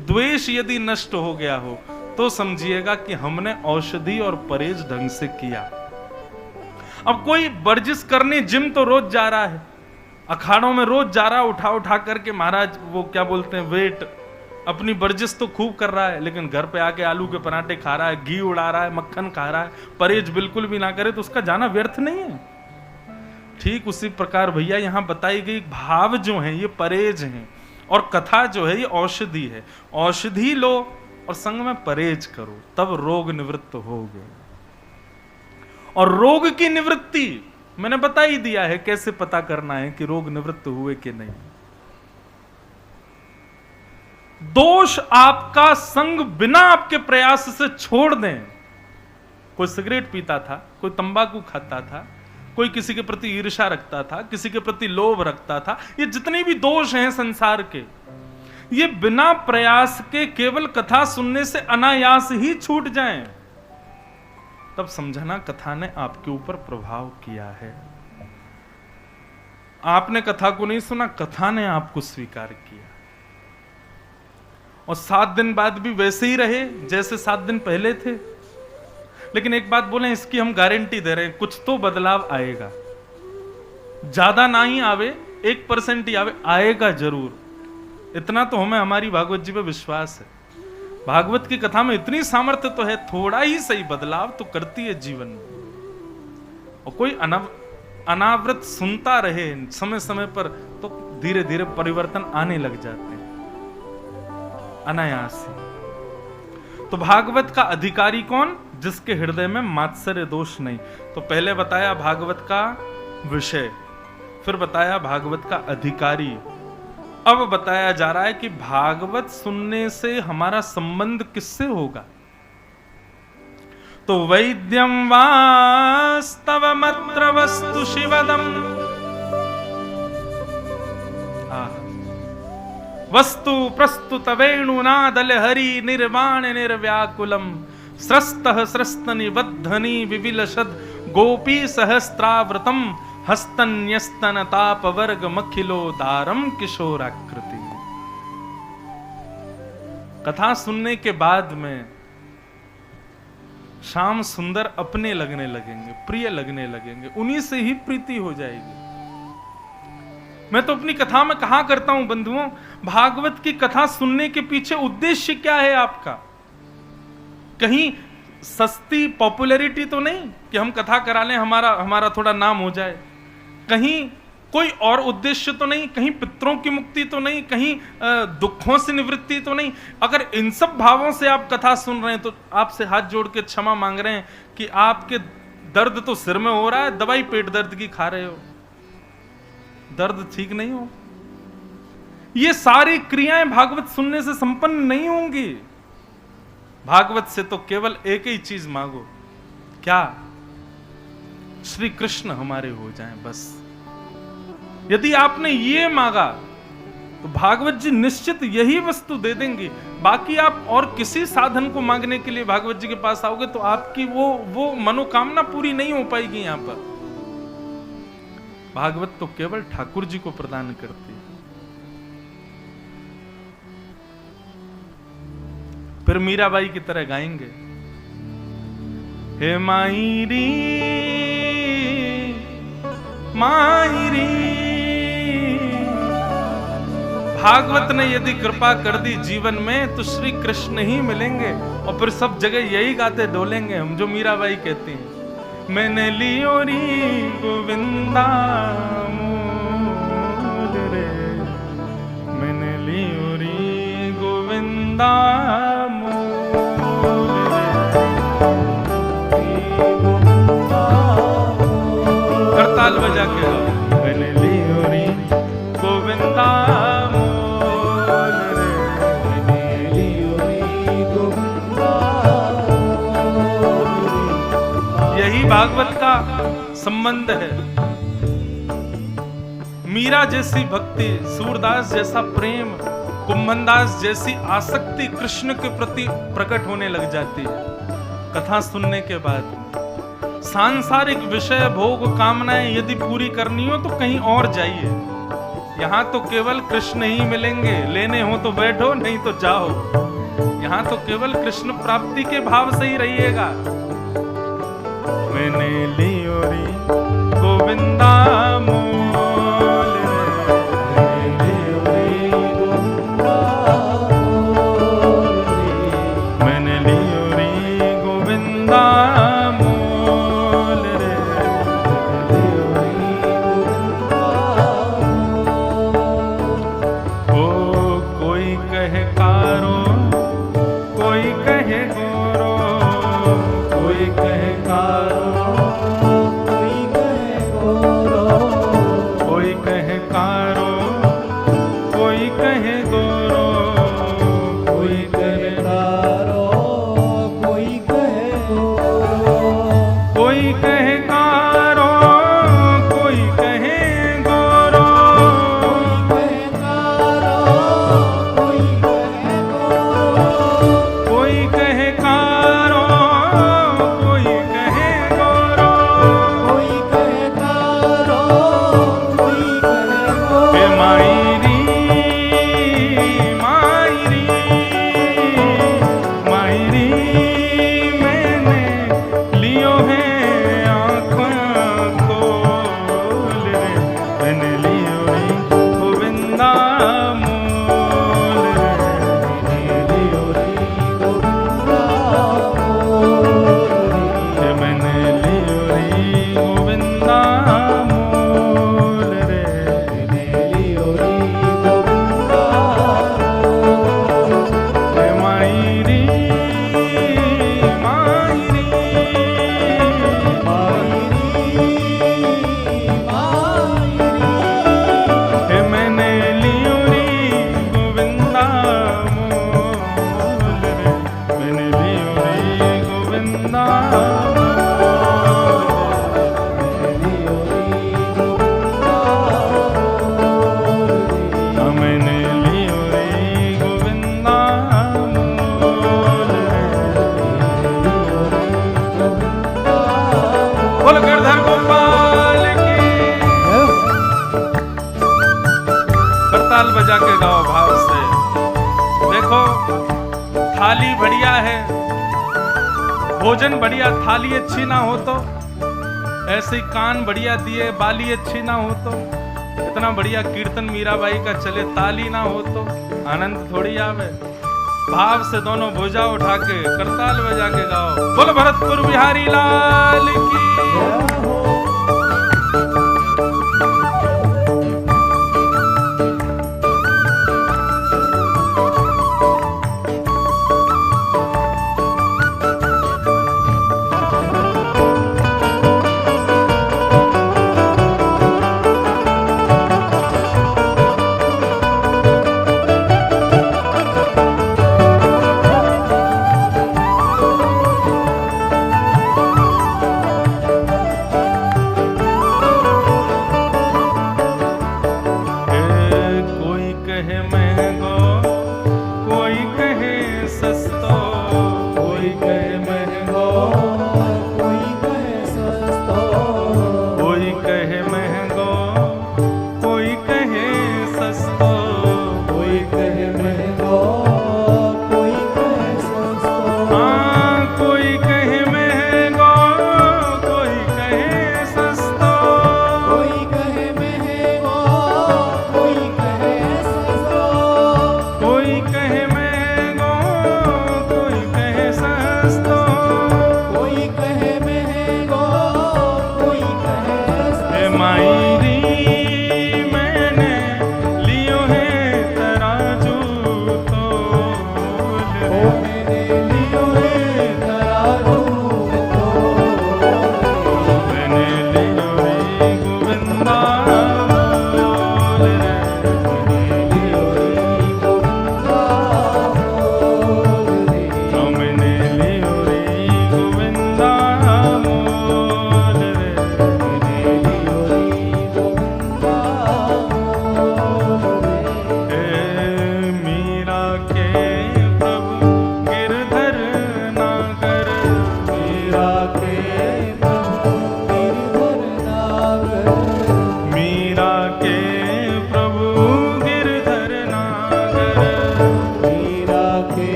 द्वेष यदि नष्ट हो गया हो, तो समझिएगा कि हमने औषधि और परहेज ढंग से किया। अब कोई वर्जिश करने जिम तो रोज जा रहा है, अखाड़ों में रोज जा रहा, उठा उठा करके महाराज वो क्या बोलते हैं वेट, अपनी वर्जिश तो खूब कर रहा है, लेकिन घर पे आके आलू के पराठे खा रहा है, घी उड़ा रहा है, मक्खन खा रहा है, परहेज बिल्कुल भी ना करे तो उसका जाना व्यर्थ नहीं है। ठीक उसी प्रकार भैया यहाँ बताई गई भाव जो है ये परहेज हैं, और कथा जो है ये औषधि है। औषधि लो और संग में परहेज करो, तब रोग निवृत्त होगे। और रोग की निवृत्ति मैंने बता ही दिया है कैसे पता करना है कि रोग निवृत्त हुए कि नहीं। दोष आपका संग बिना आपके प्रयास से छोड़ दें। कोई सिगरेट पीता था, कोई तंबाकू खाता था, कोई किसी के प्रति ईर्ष्या रखता था, किसी के प्रति लोभ रखता था, ये जितने भी दोष हैं संसार के, ये बिना प्रयास के केवल कथा सुनने से अनायास ही छूट जाएं, तब समझना कथा ने आपके ऊपर प्रभाव किया है। आपने कथा को नहीं सुना, कथा ने आपको स्वीकार किया, और 7 दिन बाद भी वैसे ही रहे जैसे 7 दिन पहले थे। लेकिन एक बात बोले, इसकी हम गारंटी दे रहे हैं, कुछ तो बदलाव आएगा। ज्यादा ना ही आवे, 1% ही आवे, आएगा जरूर। इतना तो हमें हमारी भागवत जी पे विश्वास है। भागवत की कथा में इतनी सामर्थ्य तो है, थोड़ा ही सही बदलाव तो करती है जीवन में। और कोई अनावृत सुनता रहे समय समय पर, तो धीरे धीरे परिवर्तन आने लग जाते हैं अनायास ही। तो भागवत का अधिकारी कौन? जिसके हृदय में मात्सर्य दोष नहीं। तो पहले बताया भागवत का विषय, फिर बताया भागवत का अधिकारी, अब बताया जा रहा है कि भागवत सुनने से हमारा संबंध किससे होगा। तो वैद्यम वास्तवमत्र वस्तु शिवदम वस्तु प्रस्तुत वेणुनादल हरि निर्वाण निर्व्याकुलम स्रस्तः स्रस्त निबद्धनी विविलशद गोपी सहस्त्रावृतम हस्तन्यस्तन ताप वर्ग मखिलोदारम किशोराकृति। कथा सुनने के बाद में श्याम सुंदर अपने लगने लगेंगे, प्रिय लगने लगेंगे, उन्हीं से ही प्रीति हो जाएगी। मैं तो अपनी कथा में कहा करता हूं बंधुओं, भागवत की कथा सुनने के पीछे उद्देश्य क्या है आपका? कहीं सस्ती पॉपुलैरिटी तो नहीं कि हम कथा करा लें, हमारा थोड़ा नाम हो जाए। कहीं कोई और उद्देश्य तो नहीं, कहीं पितरों की मुक्ति तो नहीं, कहीं दुखों से निवृत्ति तो नहीं। अगर इन सब भावों से आप कथा सुन रहे हैं तो आपसे हाथ जोड़ के क्षमा मांग रहे हैं कि आपके दर्द तो सिर में हो रहा है, दवाई पेट दर्द की खा रहे हो, दर्द ठीक नहीं हो। ये सारी क्रियाएं भागवत सुनने से संपन्न नहीं होंगी। भागवत से तो केवल एक ही चीज मांगो, क्या? श्री कृष्ण हमारे हो जाएं बस। यदि आपने ये मांगा तो भागवत जी निश्चित यही वस्तु दे देंगी। बाकी आप और किसी साधन को मांगने के लिए भागवत जी के पास आओगे तो आपकी वो मनोकामना पूरी नहीं हो पाएगी। यहां पर भागवत तो केवल ठाकुर जी को प्रदान करती है। फिर मीराबाई की तरह गाएंगे, हे मायरी मायरी। भागवत ने यदि कृपा कर दी जीवन में तो श्री कृष्ण ही मिलेंगे और फिर सब जगह यही गाते डोलेंगे हम, जो मीराबाई कहती हैं, मैंने लियो री गोविंदा मोल रे, मैंने लियो री गोविंदा मोल रे। करताल बजा के मैंने लियो री गोविंदा मोल रे, मैंने लियो री गोविंदा। यही भागवत का संबंध है। मीरा जैसी भक्ति, सूरदास जैसा प्रेम, कुंभनदास जैसी आसक्ति कृष्ण के प्रति प्रकट होने लग जाती है कथा सुनने के बाद। सांसारिक विषय भोग कामनाएं यदि पूरी करनी हो तो कहीं और जाइए, यहां तो केवल कृष्ण ही मिलेंगे। लेने हो तो बैठो, नहीं तो जाओ। यहां तो केवल कृष्ण प्राप्ति के भाव से ही रहिएगा। मैंने लियो री गोविंदा मोल रे, मैंने लियो री गोविंदा मोल रे, मैंने लियो री गोविंदा मोल रे, मैंने लियो री गोविंदा। ओ कोई कहे कारो, कोई कहे गोरो, कोई कहे कारो, मैंने लियो रे बजा के गाओ भाव से। देखो थाली बढ़िया है, भोजन बढ़िया, थाली अच्छी ना हो तो, ऐसे ही कान बढ़िया दिए, बाली अच्छी ना हो तो, इतना बढ़िया कीर्तन मीराबाई का चले, ताली ना हो तो आनंद थोड़ी आवे। भाव से दोनों भुजा उठा के करताल बजा के गाओ, बोल भरतपुर बिहारी लाल की।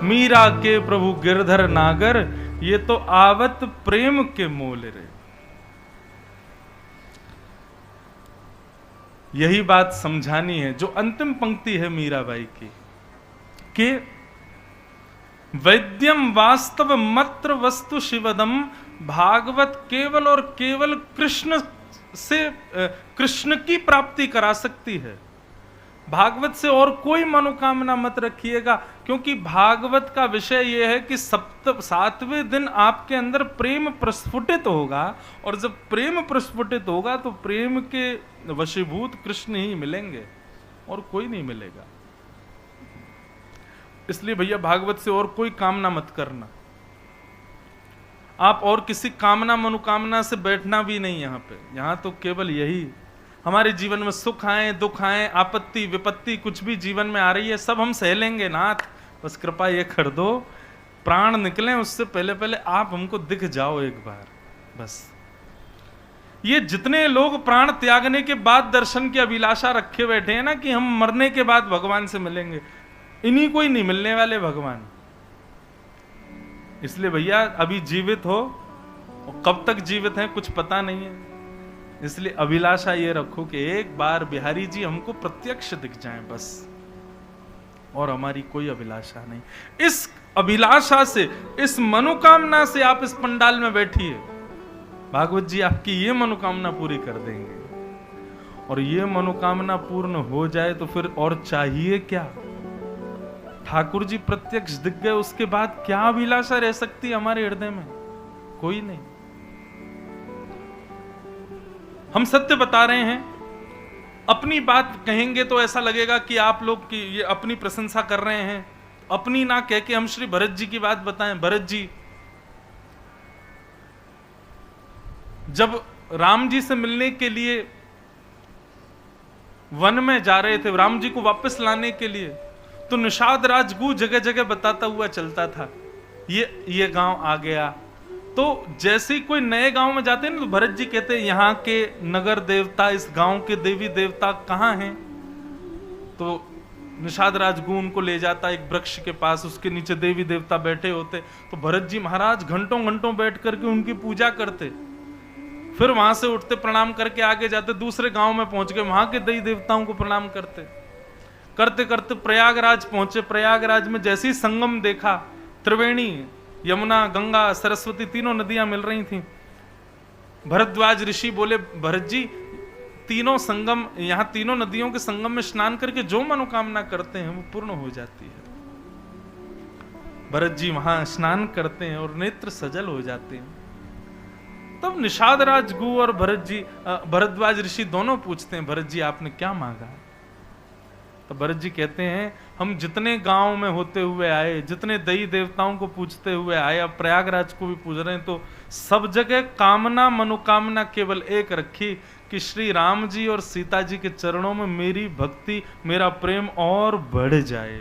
मीरा के प्रभु गिरधर नागर, ये तो आवत प्रेम के मोल रे। यही बात समझानी है, जो अंतिम पंक्ति है मीराबाई की, कि वैद्यम वास्तव मत्र वस्तु शिवदम, भागवत केवल और केवल कृष्ण से कृष्ण की प्राप्ति करा सकती है। भागवत से और कोई मनोकामना मत रखिएगा, क्योंकि भागवत का विषय यह है कि सातवें दिन आपके अंदर प्रेम प्रस्फुटित होगा, और जब प्रेम प्रस्फुटित होगा तो प्रेम के वशीभूत कृष्ण ही मिलेंगे और कोई नहीं मिलेगा। इसलिए भैया भागवत से और कोई कामना मत करना, आप और किसी कामना मनोकामना से बैठना भी नहीं। यहाँ पे, यहाँ तो केवल यही, हमारे जीवन में सुख आए, दुख आए, आपत्ति विपत्ति कुछ भी जीवन में आ रही है, सब हम सह लेंगे नाथ, बस कृपा ये कर दो प्राण निकले उससे पहले पहले आप हमको दिख जाओ एक बार। बस ये जितने लोग प्राण त्यागने के बाद दर्शन की अभिलाषा रखे बैठे हैं ना कि हम मरने के बाद भगवान से मिलेंगे, इन्हीं को ही नहीं मिलने वाले भगवान। इसलिए भैया अभी जीवित हो, और कब तक जीवित हैं कुछ पता नहीं है, इसलिए अभिलाषा ये रखो कि एक बार बिहारी जी हमको प्रत्यक्ष दिख जाएं बस, और हमारी कोई अभिलाषा नहीं। इस अभिलाषा से, इस मनोकामना से आप इस पंडाल में बैठिए, भागवत जी आपकी ये मनोकामना पूरी कर देंगे। और ये मनोकामना पूर्ण हो जाए तो फिर और चाहिए क्या? ठाकुर जी प्रत्यक्ष दिख गए, उसके बाद क्या अभिलाषा रह सकती है हमारे हृदय में? कोई नहीं। हम सत्य बता रहे हैं, अपनी बात कहेंगे तो ऐसा लगेगा कि आप लोग की ये अपनी प्रशंसा कर रहे हैं, अपनी ना कह के हम श्री भरत जी की बात बताएं। भरत जी जब राम जी से मिलने के लिए वन में जा रहे थे, राम जी को वापस लाने के लिए, तो निषाद राजगु जगह जगह बताता हुआ चलता था, ये गांव आ गया। तो जैसे ही कोई नए गांव में जाते हैं ना, तो भरत जी कहते हैं यहाँ के नगर देवता, इस गांव के देवी देवता कहाँ हैं? तो निषाद राजगु उनको ले जाता एक वृक्ष के पास, उसके नीचे देवी देवता बैठे होते। तो भरत जी महाराज घंटों घंटों बैठ करके उनकी पूजा करते, फिर वहां से उठते प्रणाम करके आगे जाते, दूसरे गांव में पहुंच गए, वहां के देवी देवताओं को प्रणाम करते करते करते प्रयागराज पहुंचे। प्रयागराज में जैसे ही संगम देखा, त्रिवेणी, यमुना, गंगा, सरस्वती तीनों नदियां मिल रही थीं। भरद्वाज ऋषि बोले, भरत जी तीनों संगम, यहाँ तीनों नदियों के संगम में स्नान करके जो मनोकामना करते हैं वो पूर्ण हो जाती है। भरत जी वहां स्नान करते हैं और नेत्र सजल हो जाते हैं। तब निषाद राजगु और भरद्वाज ऋषि दोनों पूछते हैं, भरत जी आपने क्या मांगा? तो भरत जी कहते हैं, हम जितने गांव में होते हुए आए, जितने देवी देवताओं को पूछते हुए आए, अब प्रयागराज को भी पूछ रहे हैं, तो सब जगह कामना मनोकामना केवल एक रखी कि श्री राम जी और सीता जी के चरणों में मेरी भक्ति, मेरा प्रेम और बढ़ जाए।